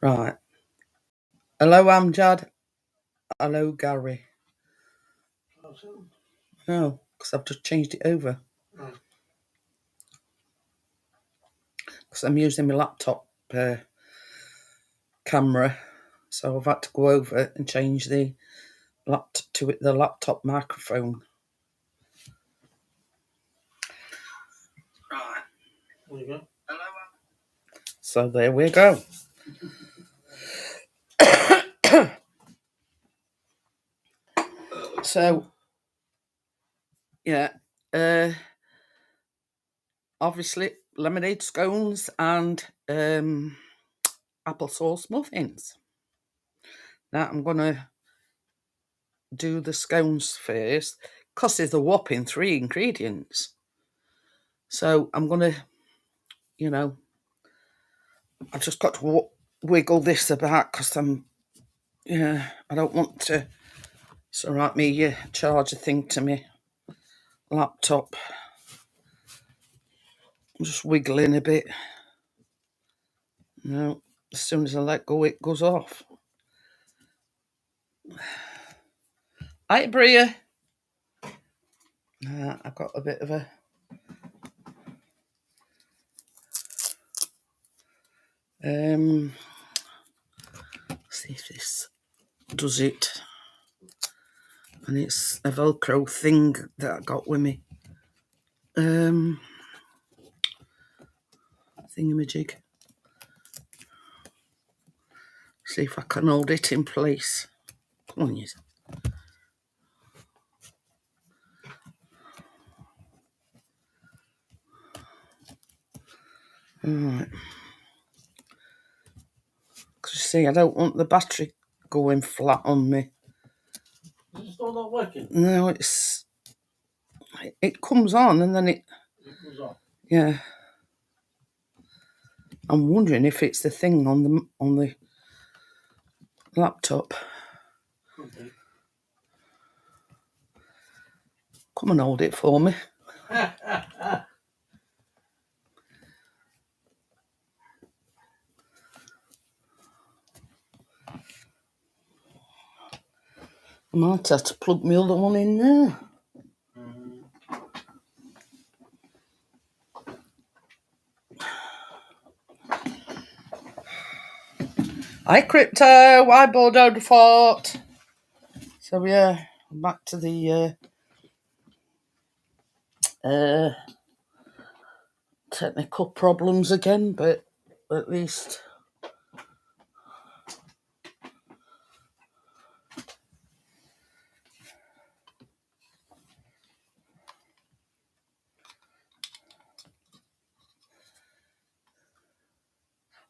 Right. Hello, Amjad. Hello, Gary. No, because I've just changed it over. Because I'm using my laptop camera. So I've had to go over and change the laptop microphone. Right. There you go. Hello. So there we go. So, yeah. Obviously, lemonade scones and applesauce muffins. Now I'm going to do the scones first because there's a whopping 3 ingredients. So I'm going to, I've just got to wiggle this about because I don't want to sort out me charger thing to me laptop. I'm just wiggling a bit. No, as soon as I let go, it goes off. Hi, Bria. I've got a bit of a... see if this does it. And it's a Velcro thing that I got with me. Thingamajig. See if I can hold it in place. Come on, you. Alright. Because you see, I don't want the battery going flat on me. Is it still not working? No, it comes on and then it comes off. Yeah. I'm wondering if it's the thing on the laptop. Could be. Come and hold it for me. I might have to plug my other one in there. Hi, Crypto. Hi, Bordeaux de Fort. So, yeah, I'm back to the technical problems again, but at least...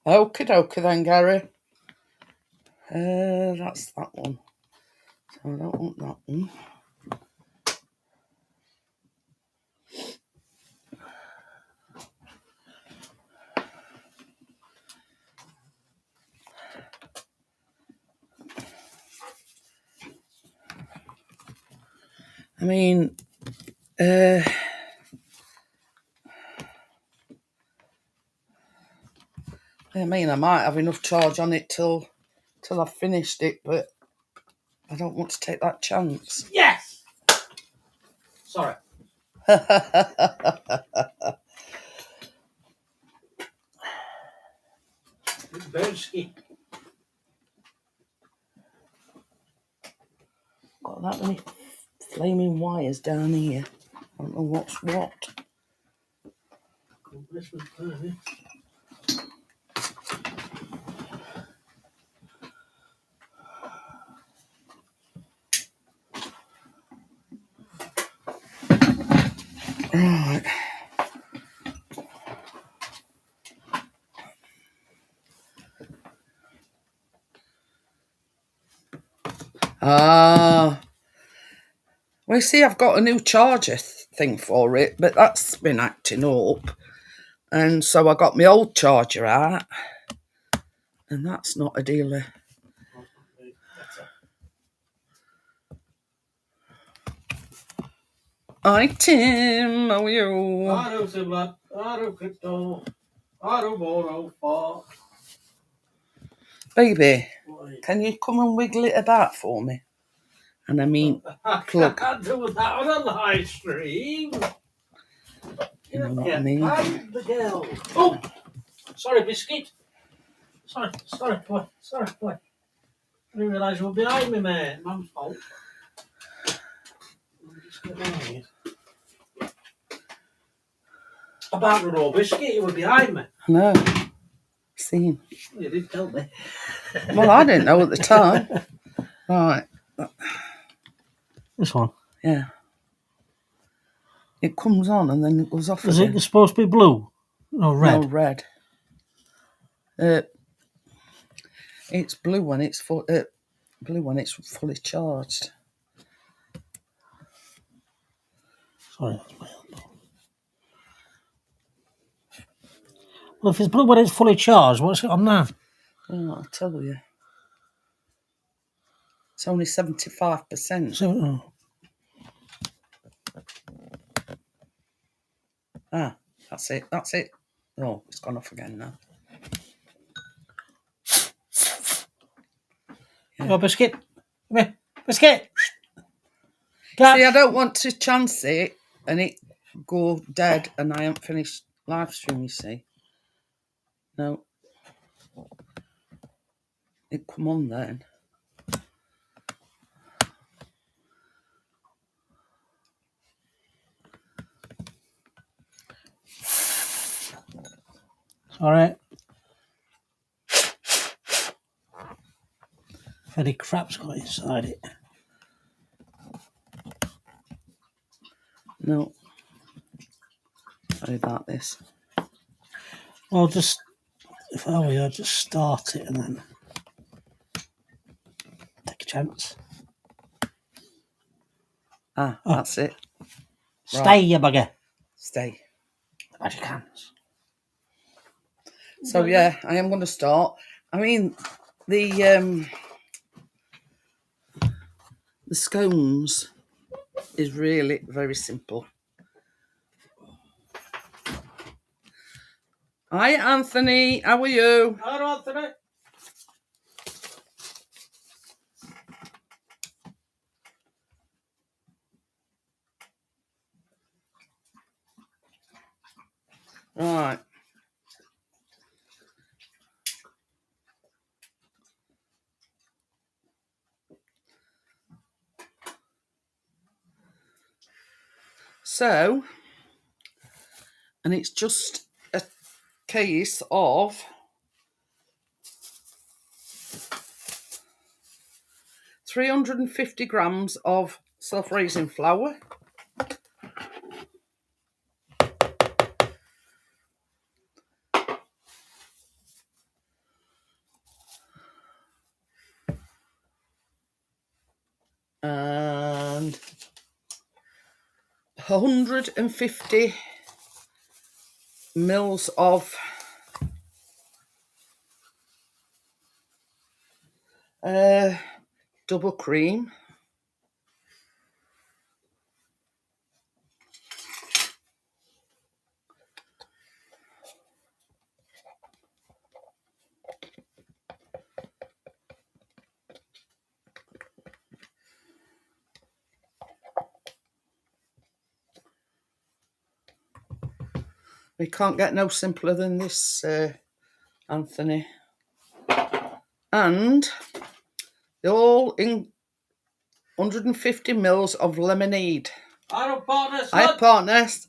Okie dokie then, Gary. That's that one. So I don't want that one. I mean, I might have enough charge on it till I've finished it, but I don't want to take that chance. Yes! Sorry. Birdski. Got that many flaming wires down here. I don't know what's what. This was perfect. Right. Well, you see, I've got a new charger thing for it, but that's been acting up. And so I got my old charger out, and that's not a dealer. Hi, Tim. How are you? Hello, Sibla. Hello, Crypto. Hello, Bordeaux Fort. Baby, Wait. can you come and wiggle it about for me? And I mean, I plug. can't do that on a live stream. You know what I Yeah, mean? find the girl. Oh, sorry, biscuit. Sorry, boy. Sorry, boy. I didn't realise you were behind me, mate. Mum's fault. Let me just get down here. About the raw biscuit, you were behind me. I know. Seen. You did tell me. Well, I didn't know at the time. Right. This one. Yeah. It comes on and then it goes off Is again. it supposed to be blue? No, red. No, red. It's blue when it's fully charged. Sorry, that's my elbow. Well, if it's blue when it's fully charged, what's it on now? Oh, I'll tell you. It's only 75%. So, Ah, that's it. That's it. Oh, it's gone off again now. Your biscuit. Come here. Biscuit. See, I don't want to chance it and it go dead and I haven't finished live stream, you see. No. It come on then. All right. Any crap's got inside it. No. Sorry about this. Well, just, if I were you, I'd just start it and then take a chance. Ah, that's it. Stay, you bugger. Stay. Magic hands. So yeah, I am going to start. I mean, the scones is really very simple. Hi, Anthony. How are you? Hello, Anthony. Right. So, and it's just a case of 350 grams of self-raising flour, and 150 mils of double cream, we can't get no simpler than this, Anthony, and they're all in 150 mils of lemonade. Hello, partner. Hi, partners.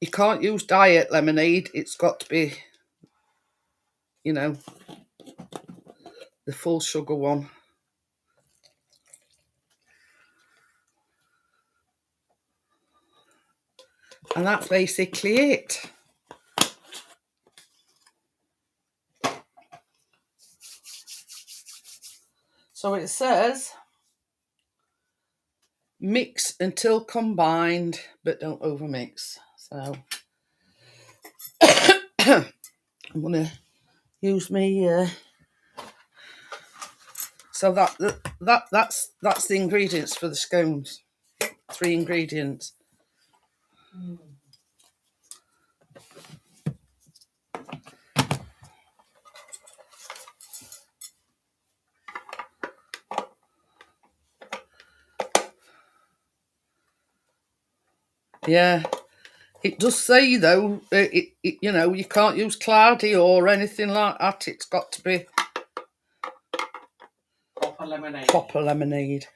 You can't use diet lemonade. It's got to be, you know, the full sugar one. And that's basically it. So it says, mix until combined, but don't overmix. So I'm going to use me. So that's the ingredients for the scones. 3 ingredients. Yeah. It does say, though, you know, you can't use clardy or anything like that. It's got to be Proper lemonade. proper lemonade.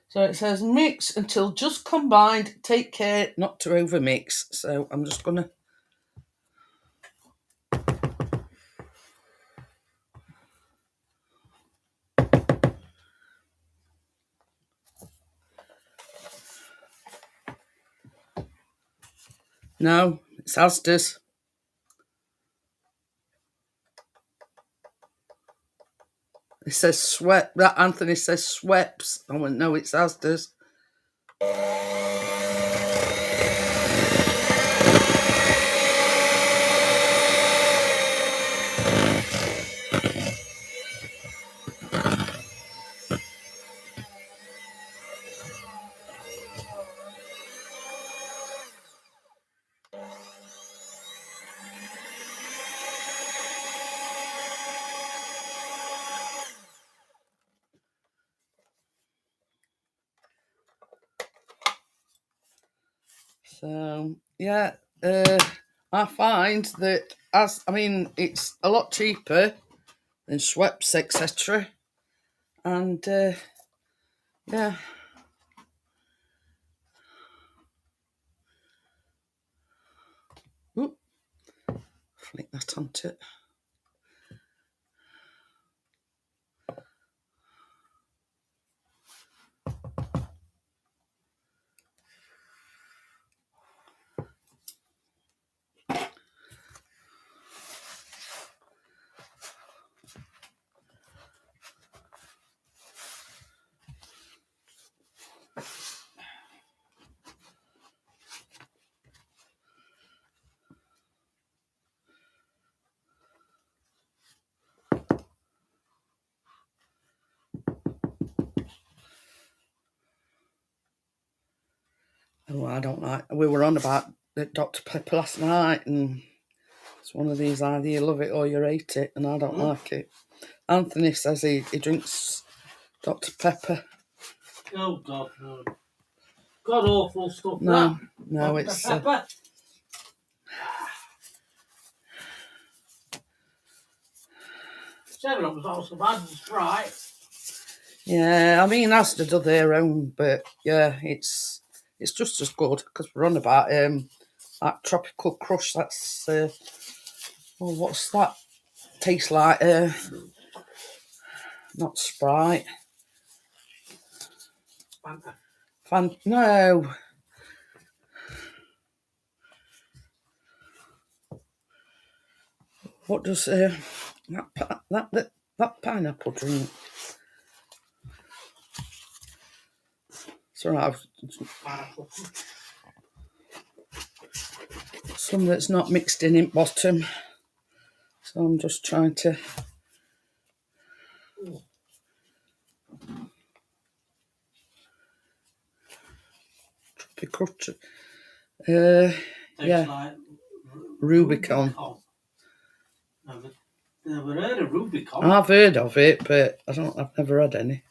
So it says mix until just combined. Take care not to overmix. So I'm just going to... No, it's Asda's. It says sweat. That Anthony says Sweps. I went, no, it's Asda's. So yeah, I find that it's a lot cheaper than Schweppes, etc. And yeah, oop, flick that onto it. Oh, I don't like. We were on about the Dr. Pepper last night, and it's one of these either you love it or you hate it, and I don't like it. Anthony says he drinks Dr. Pepper. Oh God, no. God awful stuff. No, that. no, Dr. it's Pepper. Seven was also bad as Sprite. yeah. I mean, Asda do their own, but yeah, it's just as good because we're on about that tropical crush. That's what's that? Tastes like not Sprite. Fanta. No. What does that pineapple drink? It's alright. Pineapple. Some that's not mixed in bottom. So I'm just trying to. Tropical. Yeah. Like Rubicon. Never heard of Rubicon. I've heard of it, but I've never had any.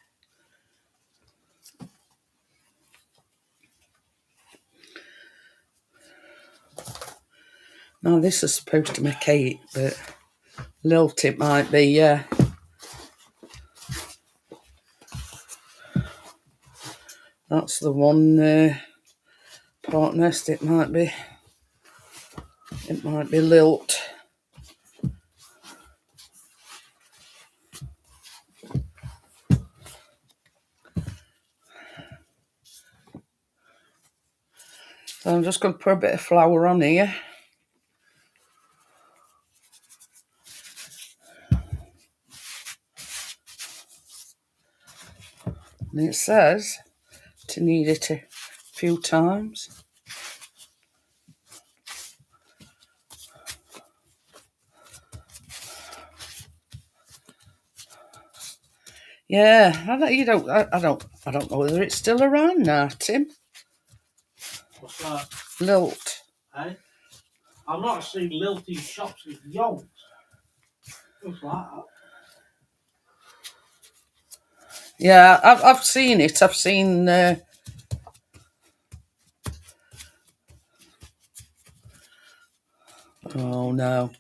Now this is supposed to make 8, but lilt it might be, yeah. That's the one part nest. It might be lilt. So I'm just going to put a bit of flour on here. And it says to knead it a few times. Yeah, I don't know whether it's still around now, Tim. What's that? Lilt. Hey? I've not seen lilty shops with yolks. Looks like that. Yeah, I've seen it. I've seen. Oh no,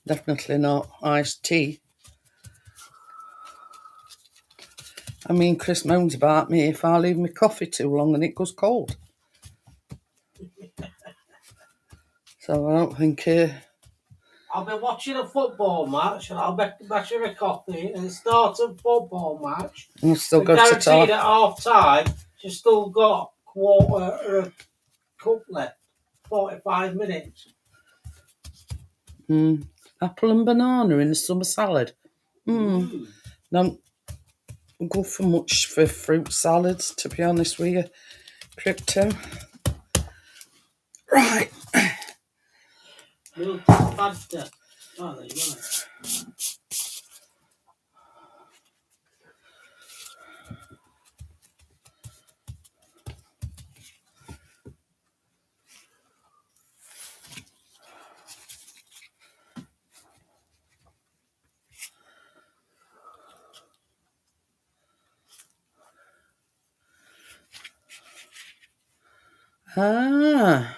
definitely not iced tea. I mean, Chris moans about me if I leave my coffee too long and it goes cold. So I don't think. I'll be watching a football match and I'll be bashing a coffee and start a football match. I've still And got to guaranteed talk. at half time, she's still got a quarter of a cup left. 45 minutes. Apple and banana in the summer salad. Don't go for much for fruit salads, to be honest with you, Crypto. Right. Milk Fanta. Oh, there you go. Ah.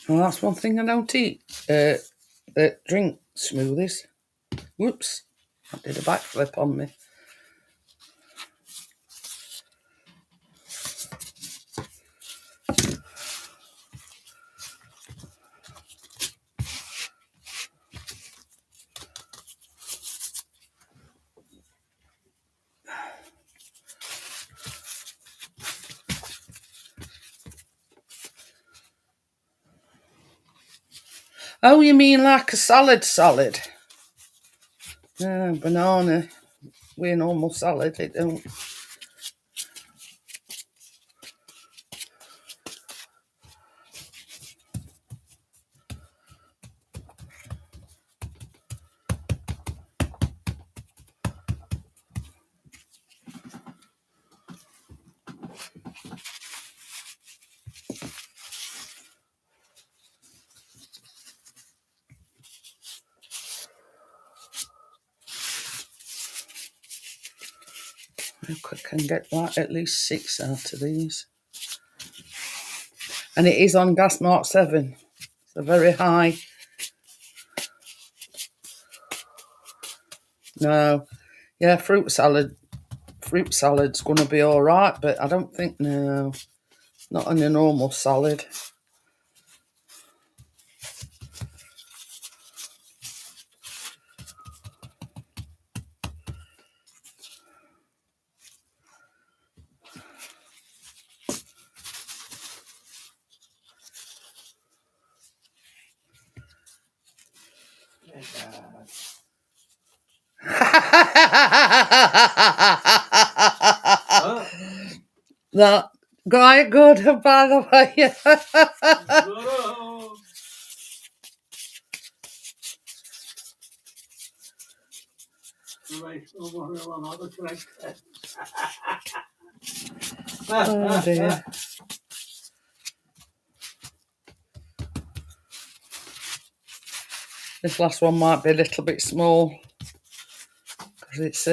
Well, that's one thing I don't eat. Drink smoothies. Whoops. I did a backflip on me. Oh, you mean like a salad? Banana. We're normal salad. It don't. I can get like at least 6 out of these. And it is on gas mark 7. So very high. No. Yeah, fruit salad's going to be all right, but I don't think, no, not on a normal salad. That guy good, by the way. Oh dear. This last one might be a little bit small because it's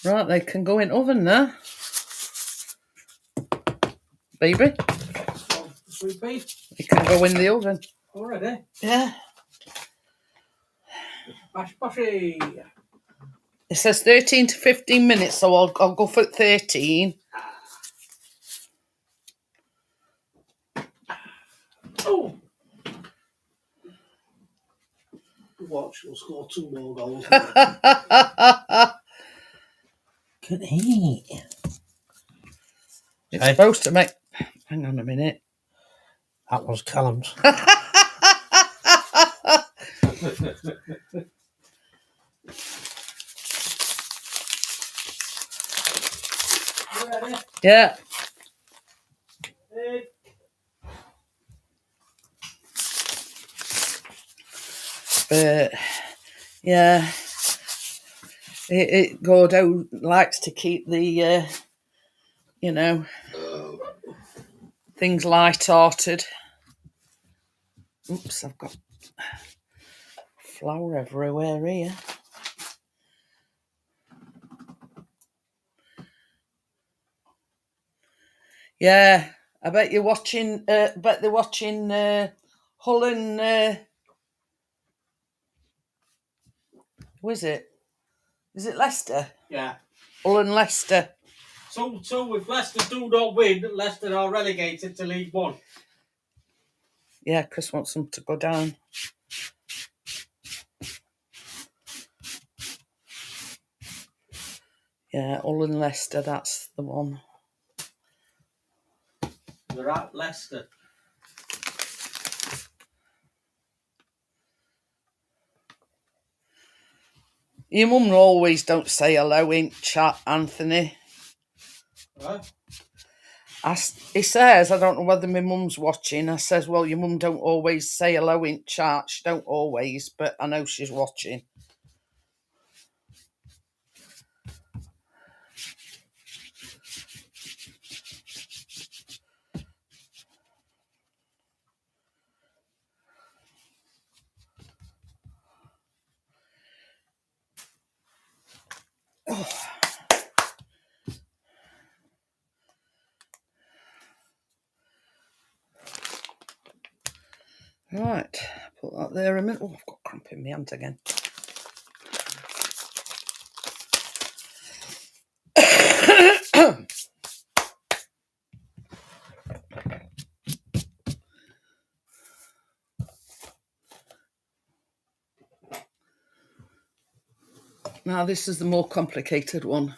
right. They can go in oven now. baby. Oh, sweet pea. It can go in the oven. Already? Yeah. Bash bashy. It says 13 to 15 minutes, so I'll go for 13. Oh! Watch, we'll score 2 more goals. Can he? It's supposed to make... Hang on a minute. That was Callum's. Yeah. But, yeah. Gordo likes to keep the, you know, things light-hearted. Oops, I've got flour everywhere here. Yeah, I bet you're watching. Bet they're watching Hull and who is it? Is it Leicester? Yeah. Hull and Leicester. So if Leicester do not win, Leicester are relegated to League One. Yeah, Chris wants them to go down. Yeah, Hull and Leicester. That's the one. They're at Leicester. Your mum always don't say hello in chat, Anthony. Huh? He says, I don't know whether my mum's watching. I says, well, your mum don't always say hello in chat. She don't always, but I know she's watching. Oh. Right, put that there a minute. Oh, I've got cramp in my hand again. Now this is the more complicated one.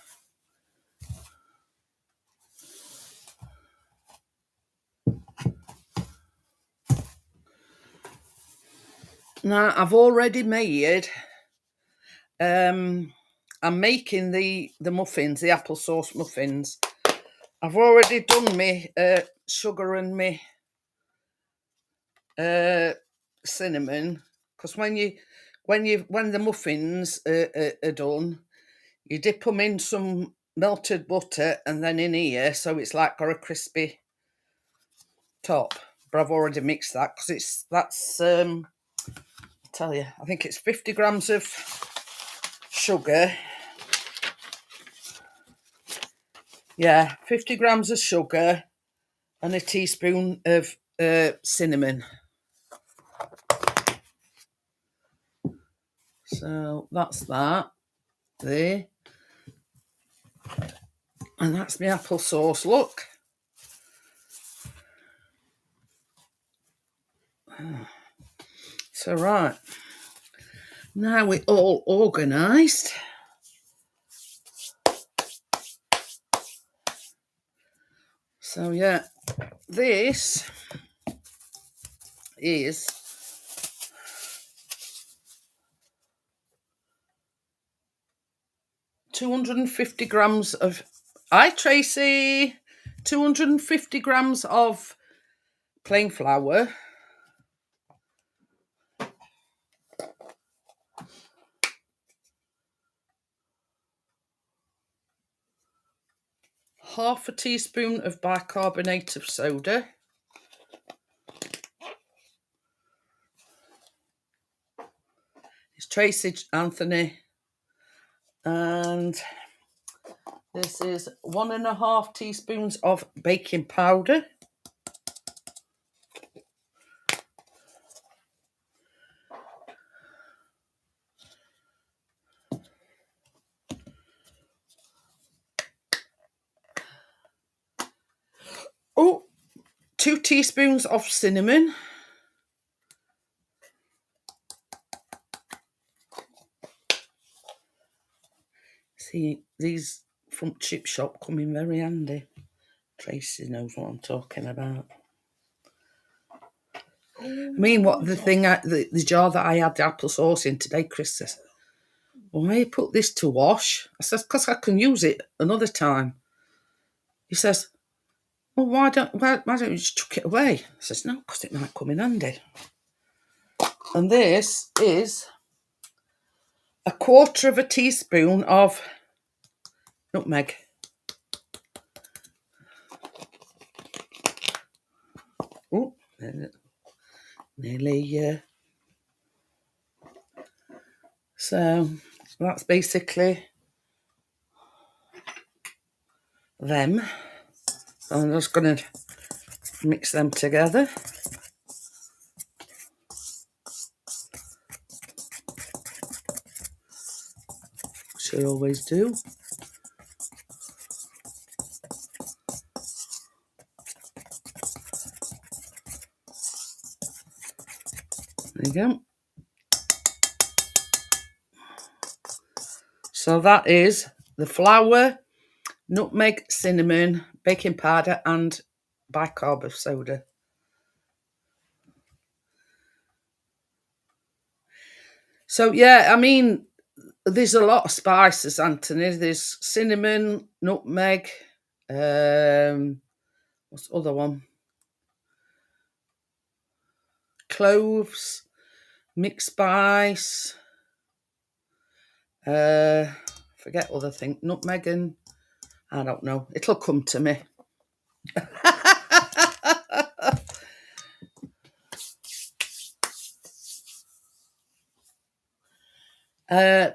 Now I've already made, I'm making the muffins, the applesauce muffins. I've already done my sugar and my cinnamon, because when the muffins are done, you dip them in some melted butter and then in here, so it's like got a crispy top. But I've already mixed that because that's I tell you, I think it's 50 grams of sugar. Yeah, 50 grams of sugar and a teaspoon of cinnamon. So that's that there. And that's my applesauce, look. So right, now we're all organised. So yeah, this is 250 grams of, hi Tracy, 250 grams of plain flour, half a teaspoon of bicarbonate of soda, it's Tracy, Anthony, and This is 1.5 teaspoons of baking powder. Oh, 2 teaspoons of cinnamon. See, these from chip shop come in very handy. Tracy knows what I'm talking about. I mean, what the jar that I had the applesauce in today, Chris says, why you put this to wash? I says, because I can use it another time. He says, well, why don't you just chuck it away? I says, no, because it might come in handy. And this is 1/4 teaspoon of nutmeg. Oh, nearly. So that's basically them. I'm just going to mix them together. Which I always do. There you go. So that is the flour, nutmeg, cinnamon, baking powder and bicarb of soda. So yeah, I mean, there's a lot of spices, Anthony. There's cinnamon, nutmeg, what's the other one? Cloves, mixed spice, forget other thing, nutmeg and I don't know. It'll come to me.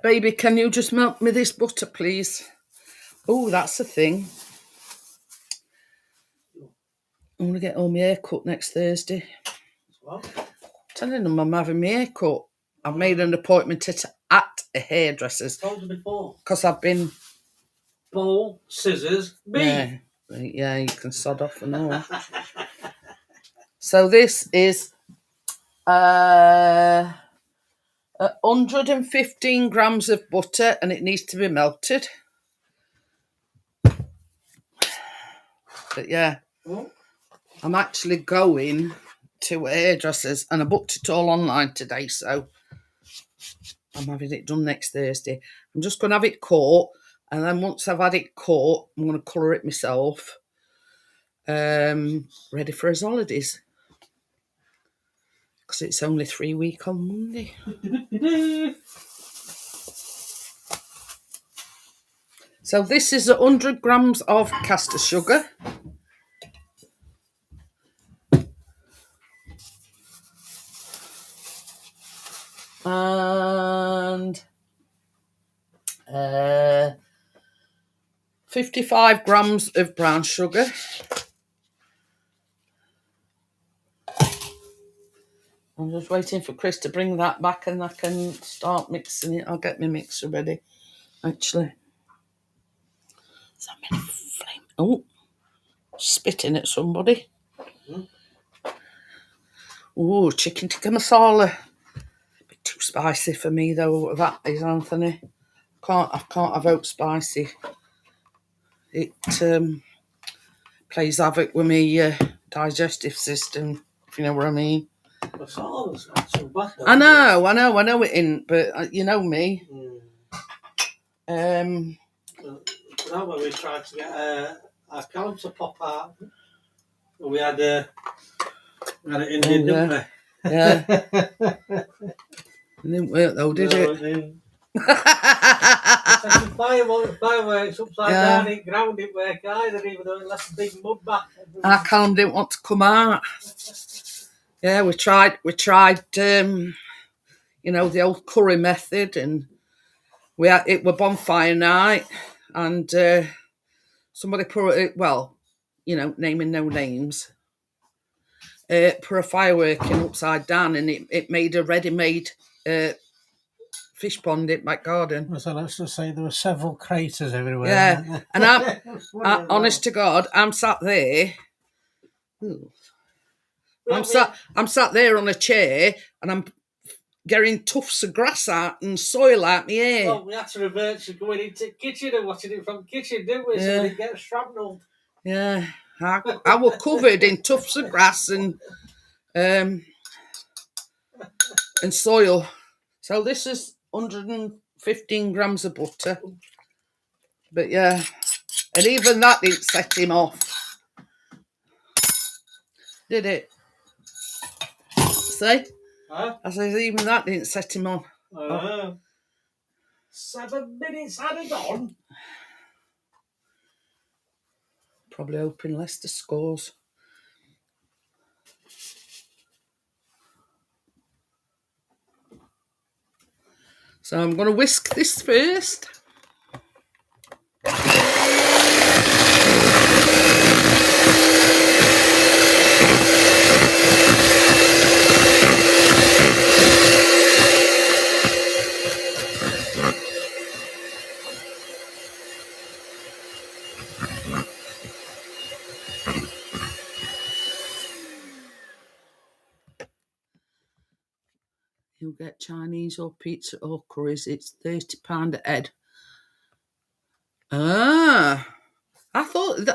Baby, can you just melt me this butter, please? Oh, that's the thing. I'm going to get all my hair cut next Thursday. What? Telling them I'm having my hair cut. I've made an appointment at a hairdresser's. Told you before. Because I've been... Bowl, scissors, me. Yeah, you can sod off and all. So this is 115 grams of butter and it needs to be melted. But yeah, I'm actually going to a hairdresser's and I booked it all online today, so I'm having it done next Thursday. I'm just going to have it cut, and then once I've had it cut, I'm going to colour it myself. Ready for his holidays. Because it's only 3 weeks on Monday. So this is 100 grams of caster sugar. And 55 grams of brown sugar. I'm just waiting for Chris to bring that back and I can start mixing it. I'll get my mixer ready, actually. Is that many flame? Oh, spitting at somebody. Oh, chicken tikka masala. A bit too spicy for me though, that is, Anthony. I can't have out spicy. It plays havoc with my digestive system, if you know what I mean. Masala's not so bad. I know it isn't, but you know me. That when we tried to get our counter pop out, we had it Indian, didn't we? Yeah. It didn't work though, did it? Didn't. Fireworks upside down, it ground didn't work either, even though it left a big mud bath. Our Callum didn't want to come out. Yeah, we tried the old curry method, and it were bonfire night, and somebody put it, well, you know, naming no names, put a firework in upside down, and it made a ready-made fish pond in my garden. So let's just say there were several craters everywhere. Yeah, and I'm honest to God, I'm sat there. Ooh. I'm sat there on a chair, and I'm getting tufts of grass out and soil out my hair. Well, we had to revert to going into the kitchen and watching it from the kitchen, didn't we? So we didn't get shrapnel. Yeah, I was covered in tufts of grass and soil. So this is 115 grams of butter. But yeah, and even that didn't set him off. Did it? See? Huh? I said, even that didn't set him off. 7 minutes added on. Probably hoping Leicester scores. So I'm going to whisk this first. You'll get Chinese or pizza or curries. It's £30 a head. Ah, I thought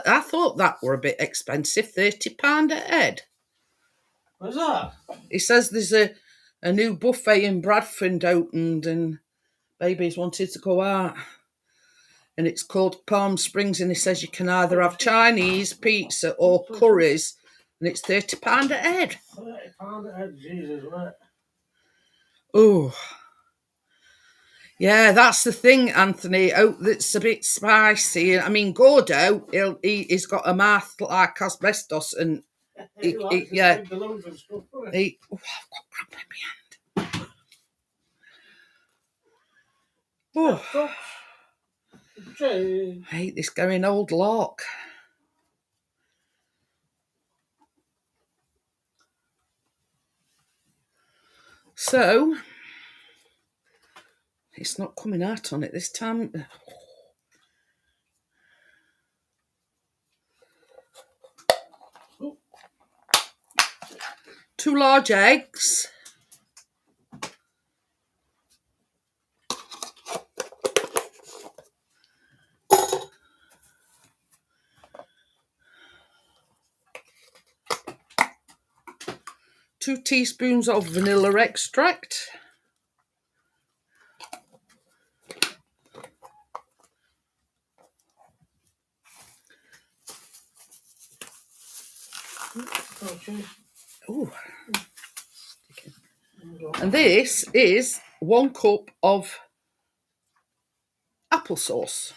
that were a bit expensive. £30 a head. What's that? He says there's a new buffet in Bradford opened, and babies wanted to go out. And it's called Palm Springs, and he says you can either have Chinese, pizza, or curries, and it's £30 a head. £30 a head, Jesus, right? Oh, yeah, that's the thing, Anthony. Oh, that's a bit spicy. I mean, Gordo, he's got a mouth like asbestos, and yeah. Oh, I've got cramp in my hand. Oh, I hate this going old lock. So, it's not coming out on it this time. 2 large eggs. Two teaspoons of vanilla extract. Ooh. And this is 1 cup of applesauce.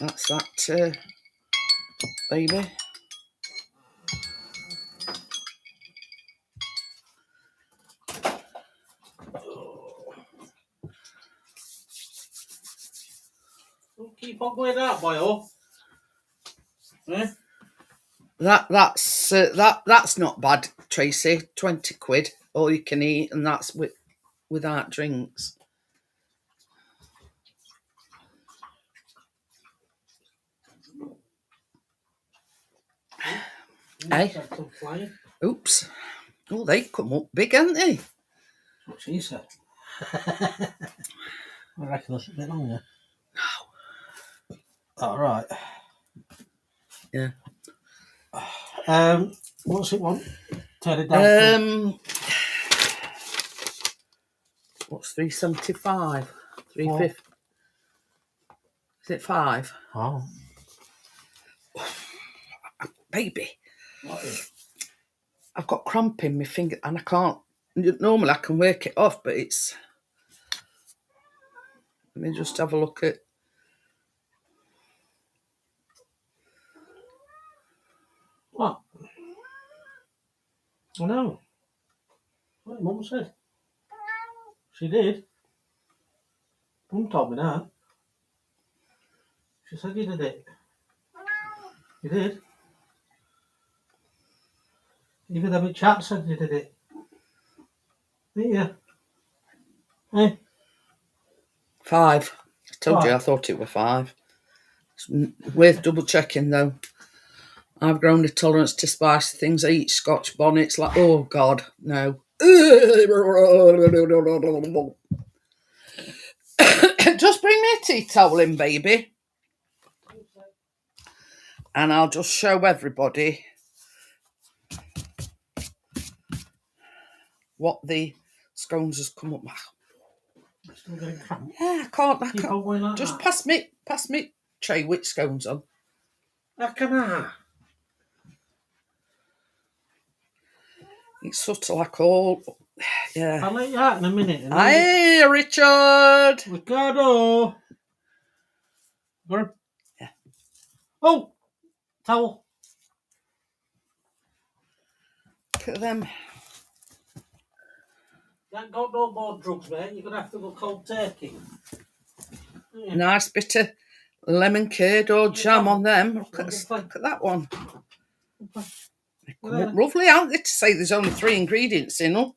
That's that, baby. Keep on going that, boy. Eh? That's not bad, Tracy. 20 quid, all you can eat, and that's without drinks. Hey. Oops. Oh, they come up big, haven't they? That's what she said. I reckon that's a bit longer. No. All right. Yeah. What's it want? Turn it down. What's 375? 350. Is it 5? Oh. Baby. What is? I've got cramp in my finger and I can't. Normally I can work it off, but it's. Let me just have a look at. What? I know. What Mum said. She did. Mum told me that. She said you did it. You did. Even the chat said you did it. Didn't you? Eh? 5. I told you I 5. thought it were 5. It's worth double checking though. I've grown a tolerance to spicy things. I eat Scotch bonnets like, oh God, no. Just bring me a tea towel in, baby. And I'll just show everybody what the scones has come up. Still getting cramp. Yeah, I can't. Keep on going like Just that. pass me tray with scones on. How can I? It's sort of like all, yeah. I'll let you out in a minute. Hey, Richard. Ricardo. Go on. Yeah. Oh, towel. Look at them. You ain't got no more drugs, mate. You're going to have to go cold turkey. Yeah. Nice bit of lemon curd or jam on them. Look at that one. They come up lovely, aren't they? To say there's only 3 ingredients in them.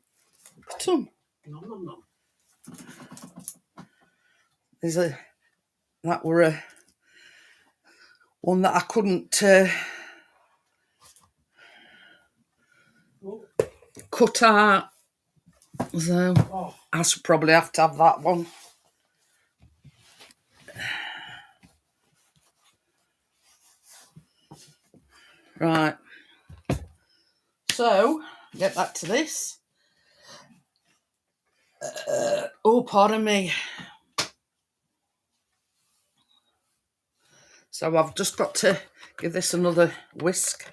Look at them. No. There's that were a one that I couldn't cut out. So I should probably have to have that one. Right. So, get back to this. Oh, pardon me. So I've just got to give this another whisk.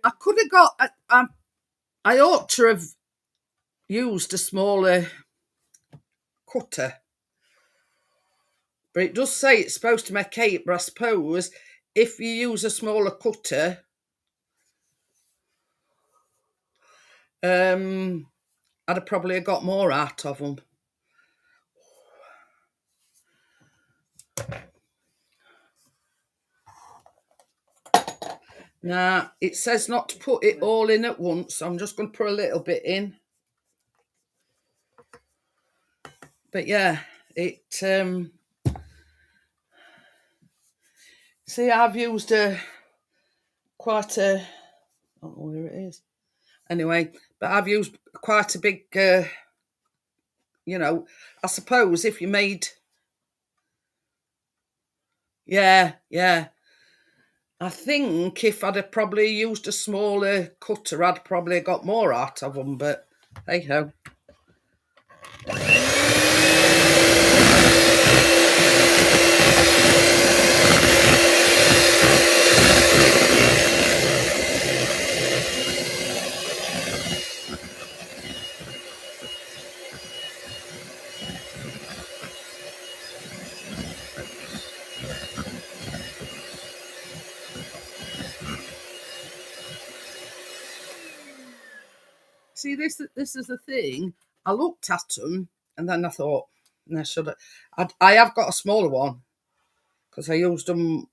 I could have got. I ought to have used a smaller cutter, but it does say it's supposed to make 8. But I suppose if you use a smaller cutter, I'd have probably got more out of them. Now, it says not to put it all in at once, so I'm just going to put a little bit in. But yeah, it... see, I've used quite a... I don't know where it is. Anyway, but I've used quite a big... you know, I suppose if you made... Yeah. I think if I'd have probably used a smaller cutter, I'd probably got more out of them, but hey ho. See, this is the thing. I looked at them and then I thought, I should have. I have got a smaller one because I used them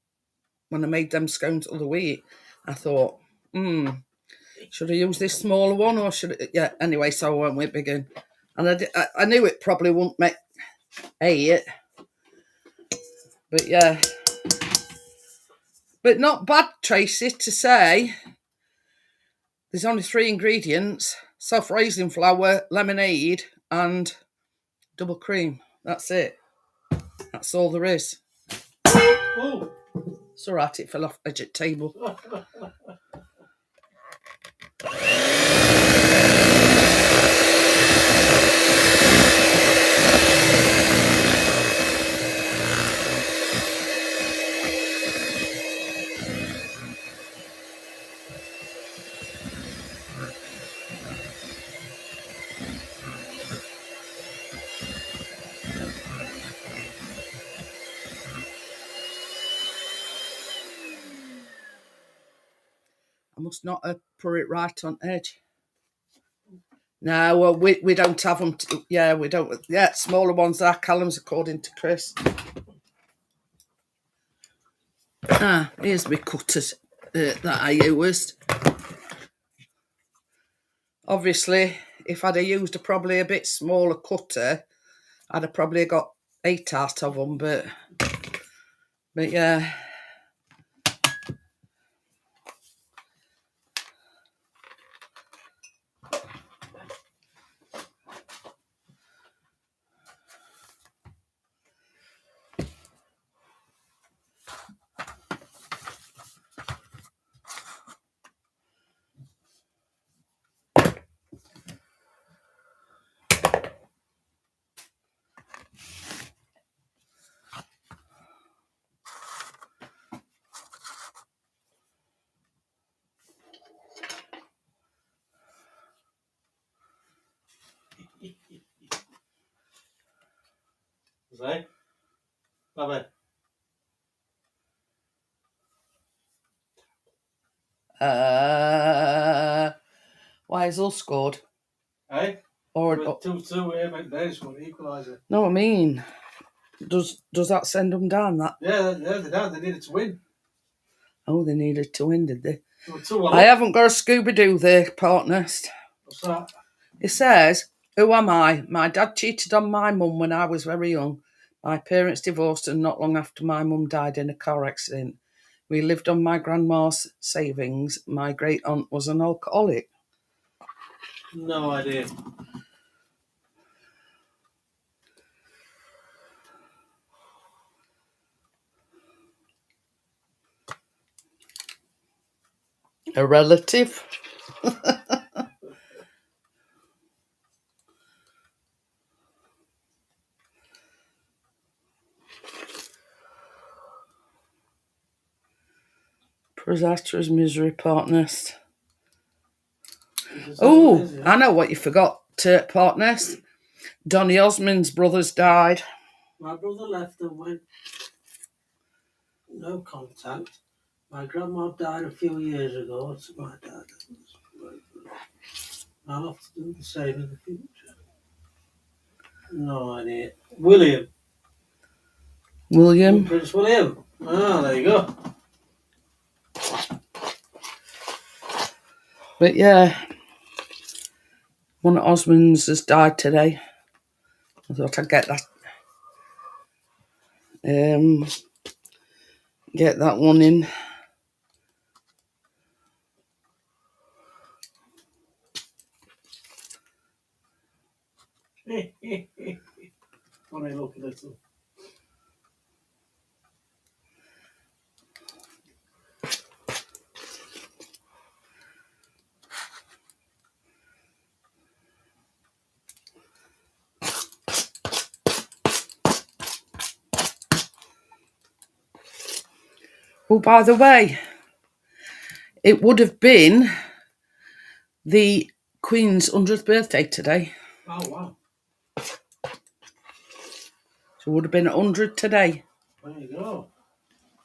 when I made them scones the other week. I thought, should I use this smaller one or should it? Yeah. Anyway, so I went with big one, and I knew it probably wouldn't make 8, but yeah. But not bad, Tracy, to say there's only 3 ingredients: self-raising flour, lemonade, and double cream. That's it. That's all there is. Oh. It's all right, it fell off the edge of the table. I must not have put it right on edge. No, well, we don't have them. We don't. Yeah, smaller ones are Callum's, according to Chris. Here's my cutters that I used. Obviously, if I'd have used probably a bit smaller cutter, I'd have probably got 8 out of them. But yeah. Say, Bobby. Why is us scored? Eh? Or 2-2 here, but there's one equaliser. No, I mean, does that send them down? That Yeah, they don't. They needed to win. Oh, they needed to win, did they? I I haven't got a Scooby-Doo there, partners. What's that? It says, "Who am I? My dad cheated on my mum when I was very young. My parents divorced, and not long after my mum died in a car accident. We lived on my grandma's savings. My great aunt was an alcoholic." No idea. A relative. Disastrous misery, partners. Oh, I know what you forgot, partners. Donny Osmond's brothers died. My brother left and went. No contact. My grandma died a few years ago. It's my dad. I'll have to do the same in the future. No idea. William. Prince William. Ah, there you go. But yeah, one of Osmond's has died today. I thought I'd get that. Get that one in. Funny looking at them. Oh, by the way, it would have been the Queen's 100th birthday today. Oh, wow. So it would have been 100 today. There you go.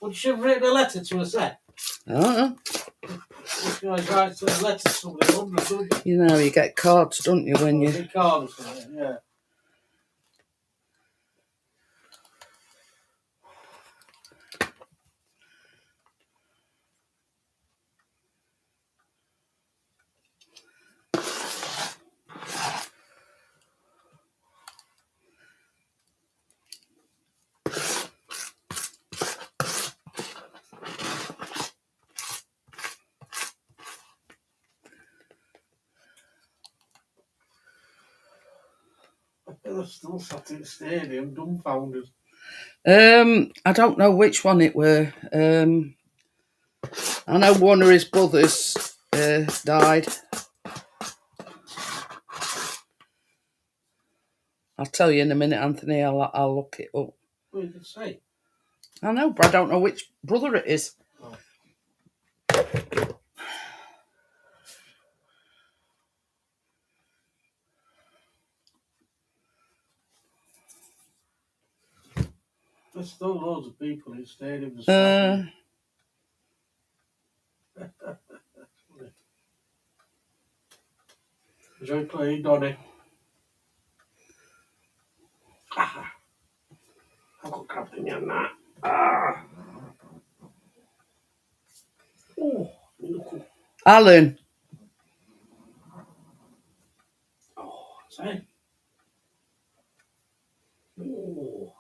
Would you have written a letter to her, say? I don't know. If you guys write a letter to somebody, 100, don't you? You know, you get cards, don't you, when you... Big card or something, yeah. They're still sat in the stadium, dumbfounded. I don't know which one it were. I know one of his brothers died. I'll tell you in a minute, Anthony. I'll look it up. What did it say? I know, but I don't know which brother it is. Oh. There's still loads of people in stadiums. Enjoy playing, Donny. Ah, I've got crap in your nut. Ah. Oh, look. Alan. Oh, say. Oh.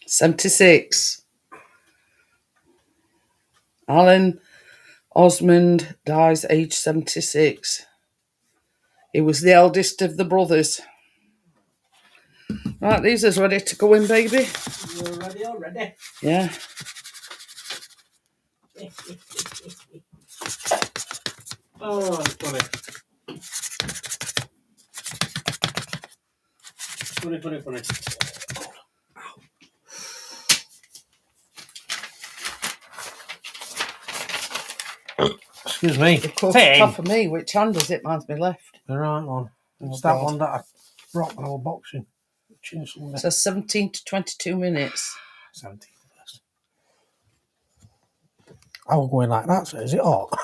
76. Alan Osmond dies age 76. He was the eldest of the brothers. Right, these is ready to go in, baby. You're ready already? Yeah. Oh, funny. Funny. Excuse me. Of course, it's off of me. Which hand is it? Mine's my left. The right one. It's that one that I brought when I was boxing. So 17 to 22 minutes. 17 first. I was going like that, so is it hot?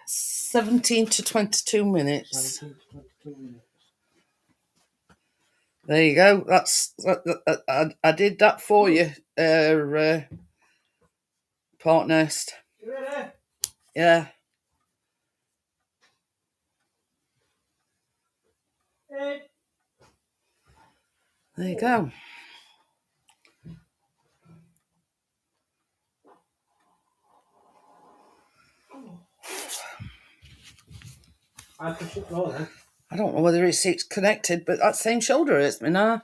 17 to 22 minutes. 17 to 22 minutes. There you go. That's I did that for you, partners. You ready? Yeah. Hey. There you go. I can shut roll then. I don't know whether it's connected, but that same shoulder hurts me now.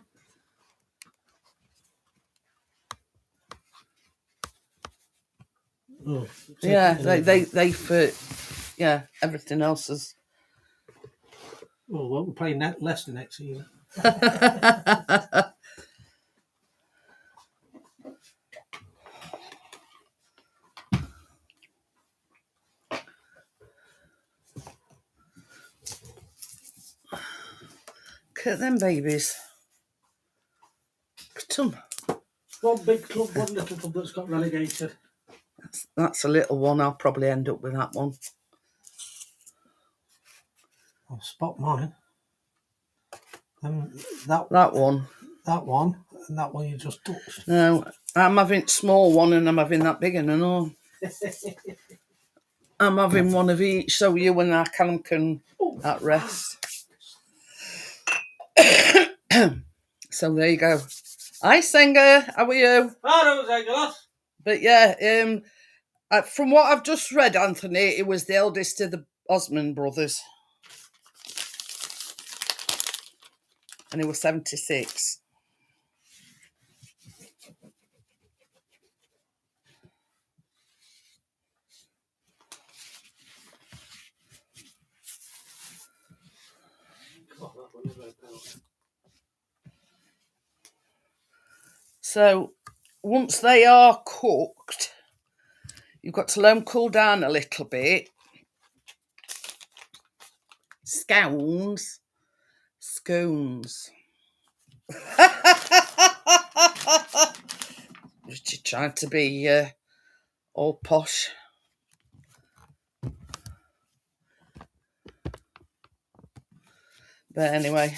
Oh, Yeah, they for everything else is. Well, we'll play Leicester next season. Look at them babies. Look at them. One big club, one little club that's got relegated. That's a little one. I'll probably end up with that one. I'll spot mine. That one. That one, and that one you just touched. No, I'm having small one and I'm having that big one and all. I'm having one of each, so you and I can at rest. So there you go. Hi, Singer. How are you? Hello, Singer. But yeah, from what I've just read, Anthony, it was the eldest of the Osmond brothers. And he was 76. So once they are cooked, you've got to let them cool down a little bit. Scones. Richard trying to be all posh. But anyway,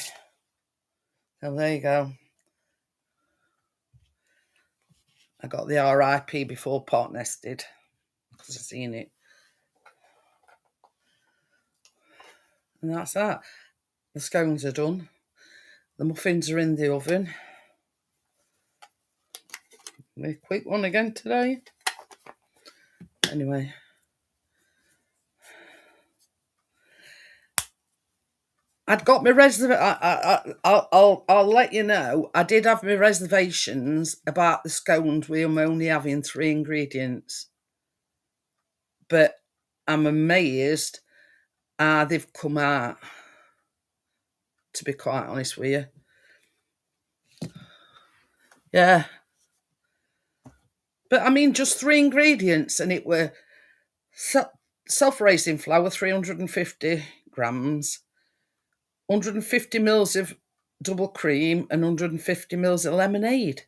so there you go. I got the RIP before Partners did, because I've seen it. And that's that. The scones are done. The muffins are in the oven. A quick one again today. Anyway. I'd got my I'll let you know. I did have my reservations about the scones with them only having 3 ingredients, but I'm amazed how they've come out. To be quite honest with you, yeah. But I mean, just 3 ingredients, and it were self-raising flour, 350 grams, 150 mils of double cream, and 150 mils of lemonade.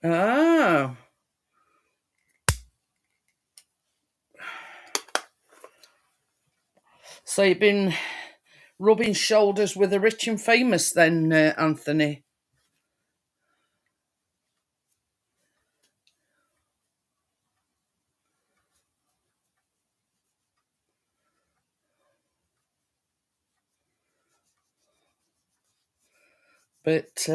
Oh. So you've been rubbing shoulders with the rich and famous then, Anthony? But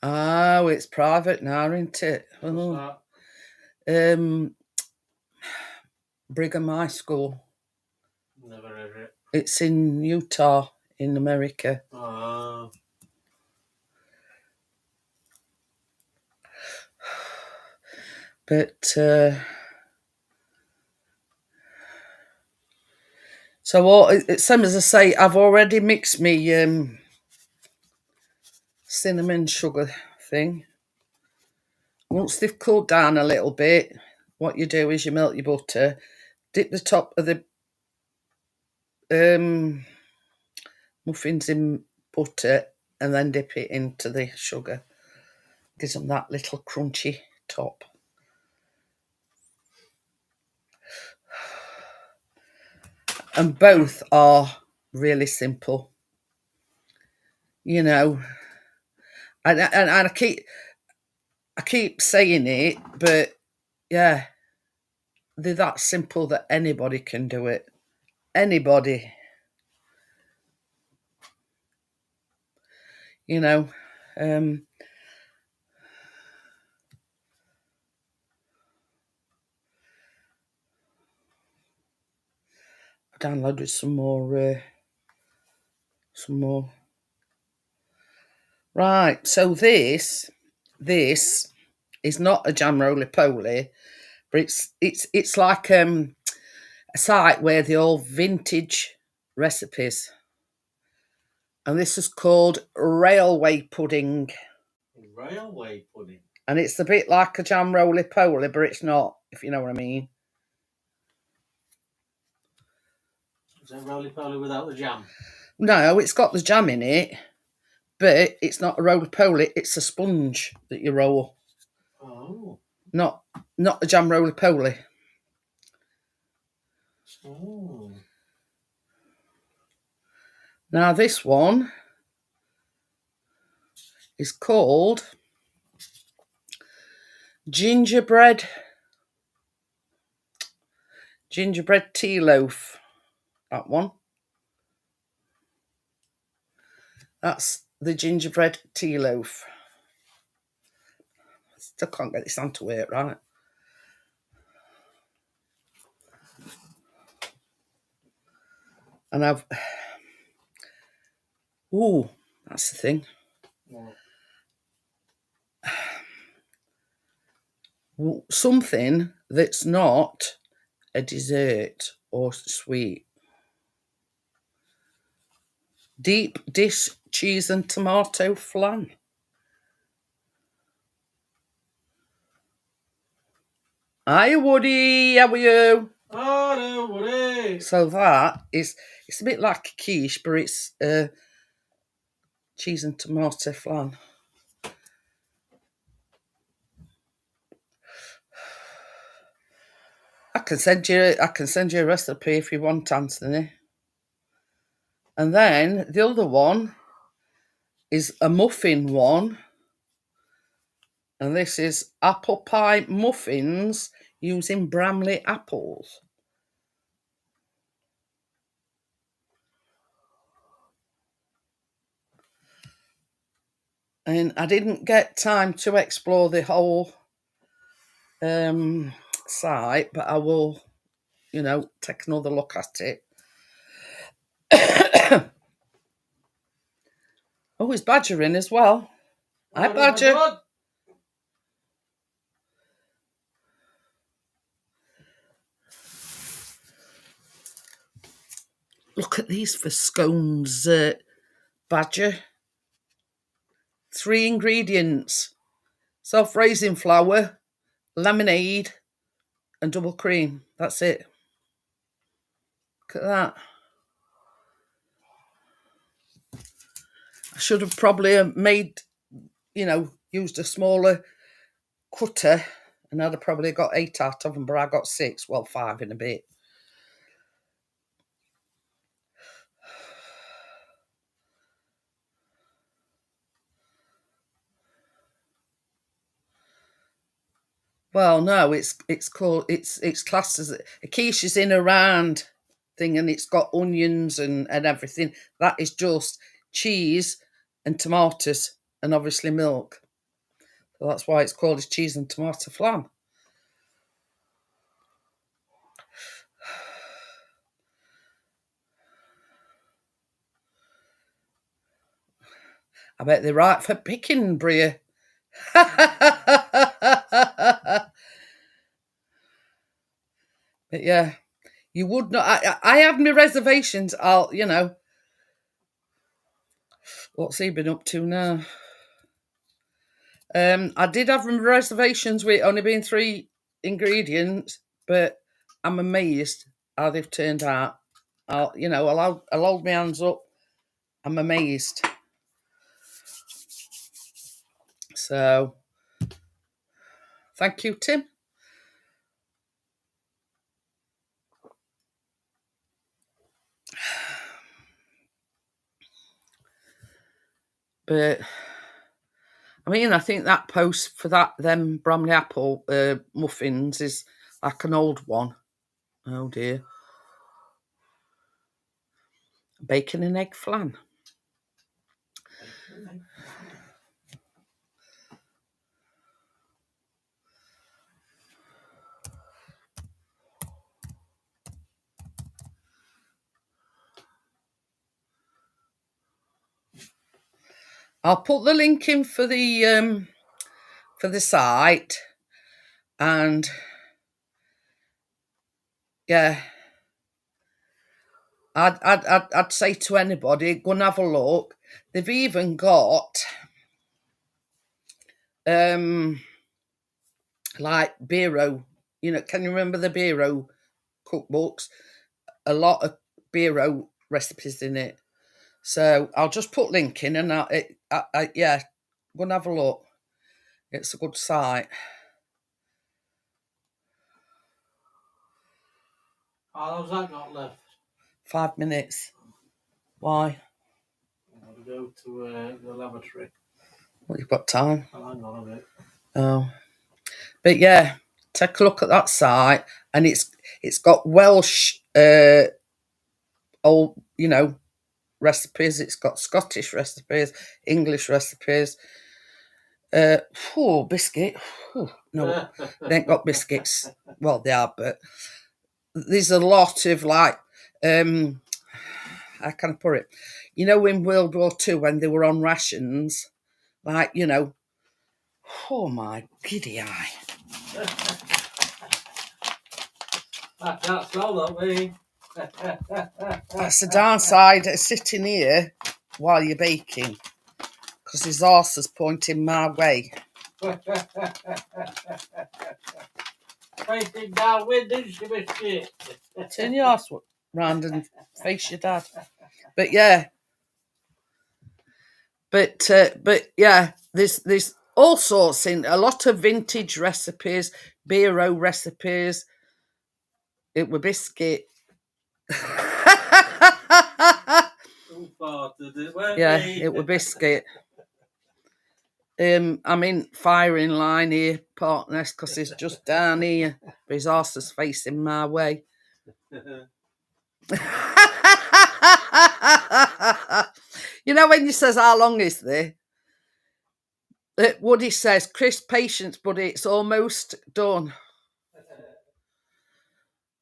oh, it's private now, isn't it? What's that? Brigham High School. Never heard it. It's in Utah, in America. Oh. But so what? Same as I say, I've already mixed me cinnamon sugar thing. Once they've cooled down a little bit, what you do is you melt your butter, dip the top of the muffins in butter, and then dip it into the sugar. Gives them that little crunchy top. And both are really simple. You know, and I keep saying it, but yeah, they're that simple that anybody can do it. Anybody. You know, I downloaded some more. Right, so this is not a jam roly-poly, but it's like a site where they're all vintage recipes. And this is called railway pudding. Railway pudding. And it's a bit like a jam roly-poly, but it's not, if you know what I mean. Is it roly-poly without the jam? No, it's got the jam in it, but it's not a roly-poly, it's a sponge that you roll. Oh. Not a jam roly-poly. Oh. Now this one is called gingerbread tea loaf. That one. That's the gingerbread tea loaf. Still can't get this onto it right. And I've... Ooh, that's the thing. Yeah. Something that's not a dessert or sweet. Deep dish cheese and tomato flan. Hiya, Woody. How are you? Hello, Woody. So that is, it's a bit like a quiche, but it's cheese and tomato flan. I can send you a recipe if you want, Anthony. And then the other one is a muffin one. And this is apple pie muffins using Bramley apples. And I didn't get time to explore the whole site, but I will, take another look at it. Oh, it's Badger in as well. Hi, Badger. Look at these for scones, Badger. 3 ingredients: self-raising flour, lemonade, and double cream. That's it. Look at that. I should have probably made, used a smaller cutter, and I'd have probably got 8 out of them, but I got 6. Well, 5 in a bit. Well, no, it's classed as a quiche is in a round thing, and it's got onions and everything. That is just cheese and tomatoes and obviously milk. So that's why it's called as cheese and tomato flan. I bet they're right for picking, Bria. But yeah, you would not. I had my reservations. What's he been up to now? I did have reservations with only being 3 ingredients, but I'm amazed how they've turned out. I'll hold my hands up. I'm amazed. So, thank you, Tim. But I think that post for them Bramley apple muffins is like an old one. Oh dear. Bacon and egg flan. I'll put the link in for the site, and yeah, I'd say to anybody, go and have a look. They've even got like Biro. Can you remember the Biro cookbooks? A lot of Biro recipes in it. So I'll just put link in, and go and have a look. It's a good site. How long's that got left? 5 minutes. Why? I'm going to go to the lavatory. Well, you've got time. I'll hang on a bit. Oh. But yeah, take a look at that site, and it's got Welsh old, recipes. It's got Scottish recipes, English recipes. Biscuit. No, they ain't got biscuits. Well, they are, but there's a lot of how can I put it? In World War II when they were on rations, oh my giddy eye. I can't smell that way. That's the downside of sitting here while you're baking, because his arse is pointing my way. Pointing downwind, isn't she, biscuit? Turn your arse round and face your dad. But yeah. But yeah, there's all sorts in a lot of vintage recipes, Biro recipes. It were biscuit. Yeah, it were biscuit. I'm in firing line here, partner, because he's just down here, but his arse is facing my way. When you says how long is there, Woody says, Chris, patience, buddy, it's almost done.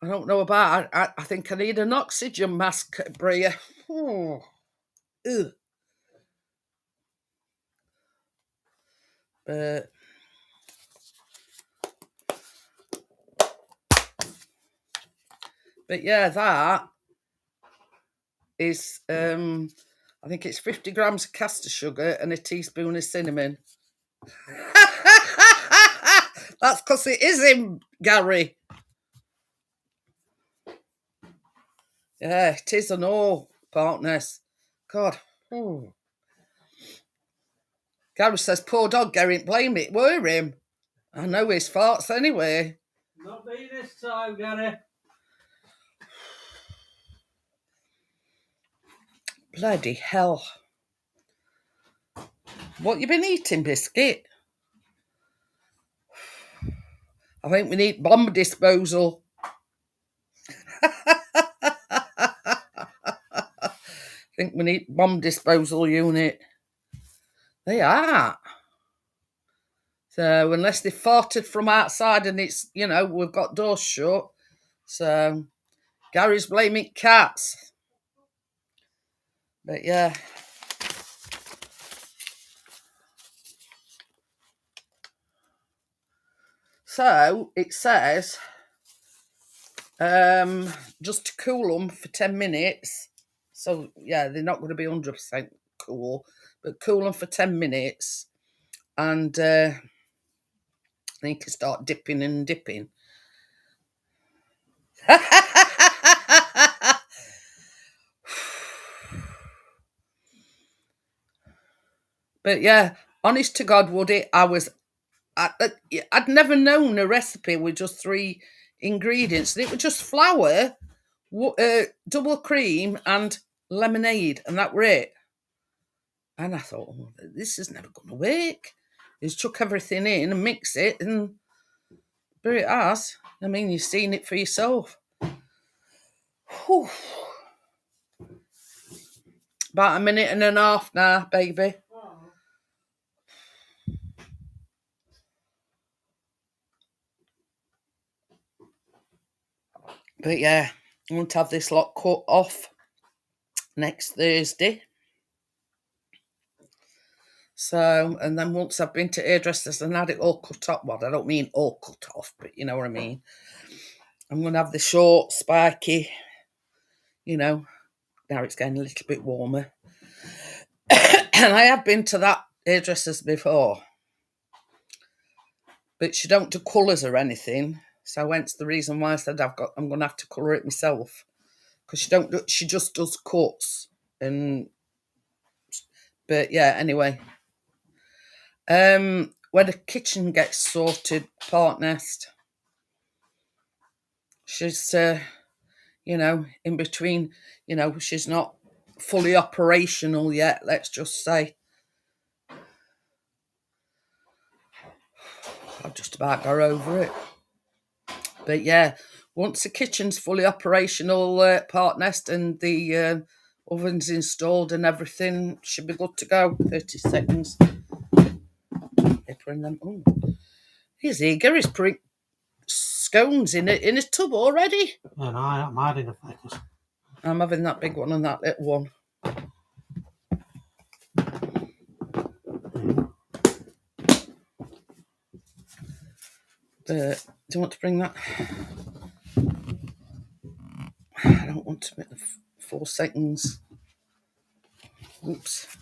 I don't know about it. I think I need an oxygen mask, Bria. Oh. Ugh. But yeah, that is I think it's 50 grams of caster sugar and a teaspoon of cinnamon. That's because it is him, Gary. Yeah, it is an all, partners. God. Oh. Gary says, poor dog, Gary, blame it. Were him. I know his farts anyway. Not me this time, Gary. Bloody hell. What you been eating, Biscuit? I think we need bomb disposal. I think we need bomb disposal unit. They are. So unless they farted from outside and it's, we've got doors shut. So Gary's blaming cats. But yeah. So it says just to cool them for 10 minutes. So yeah, they're not going to be 100% cool, but cool them for 10 minutes. And then you can start dipping and dipping. But yeah, honest to God, Woody, I'd never known a recipe with just 3 ingredients. It was just flour, double cream, and lemonade, and that were it. And I thought, oh, this is never going to work. Just chuck everything in and mix it, but it has. I mean, you've seen it for yourself. Whew. About a minute and a half now, baby. But yeah, I want to have this lot cut off next Thursday. So, and then once I've been to hairdressers and had it all cut off, well, I don't mean all cut off, but you know what I mean. I'm going to have the short, spiky, now it's getting a little bit warmer. And I have been to that hairdressers before, but she don't do colours or anything. So hence the reason why I said I'm going to have to colour it myself, because she just does cuts. But yeah, anyway. When the kitchen gets sorted, part nest, she's in between, she's not fully operational yet, let's just say. I've just about got over it. But yeah, once the kitchen's fully operational, part nest, and the oven's installed and everything, should be good to go. 30 seconds. Putting them. Oh, he's eager. He's putting scones in a tub already. And I'm adding a focus. I'm having that big one and that little one. Do you want to bring that? I don't want to make the 4 seconds. Oops.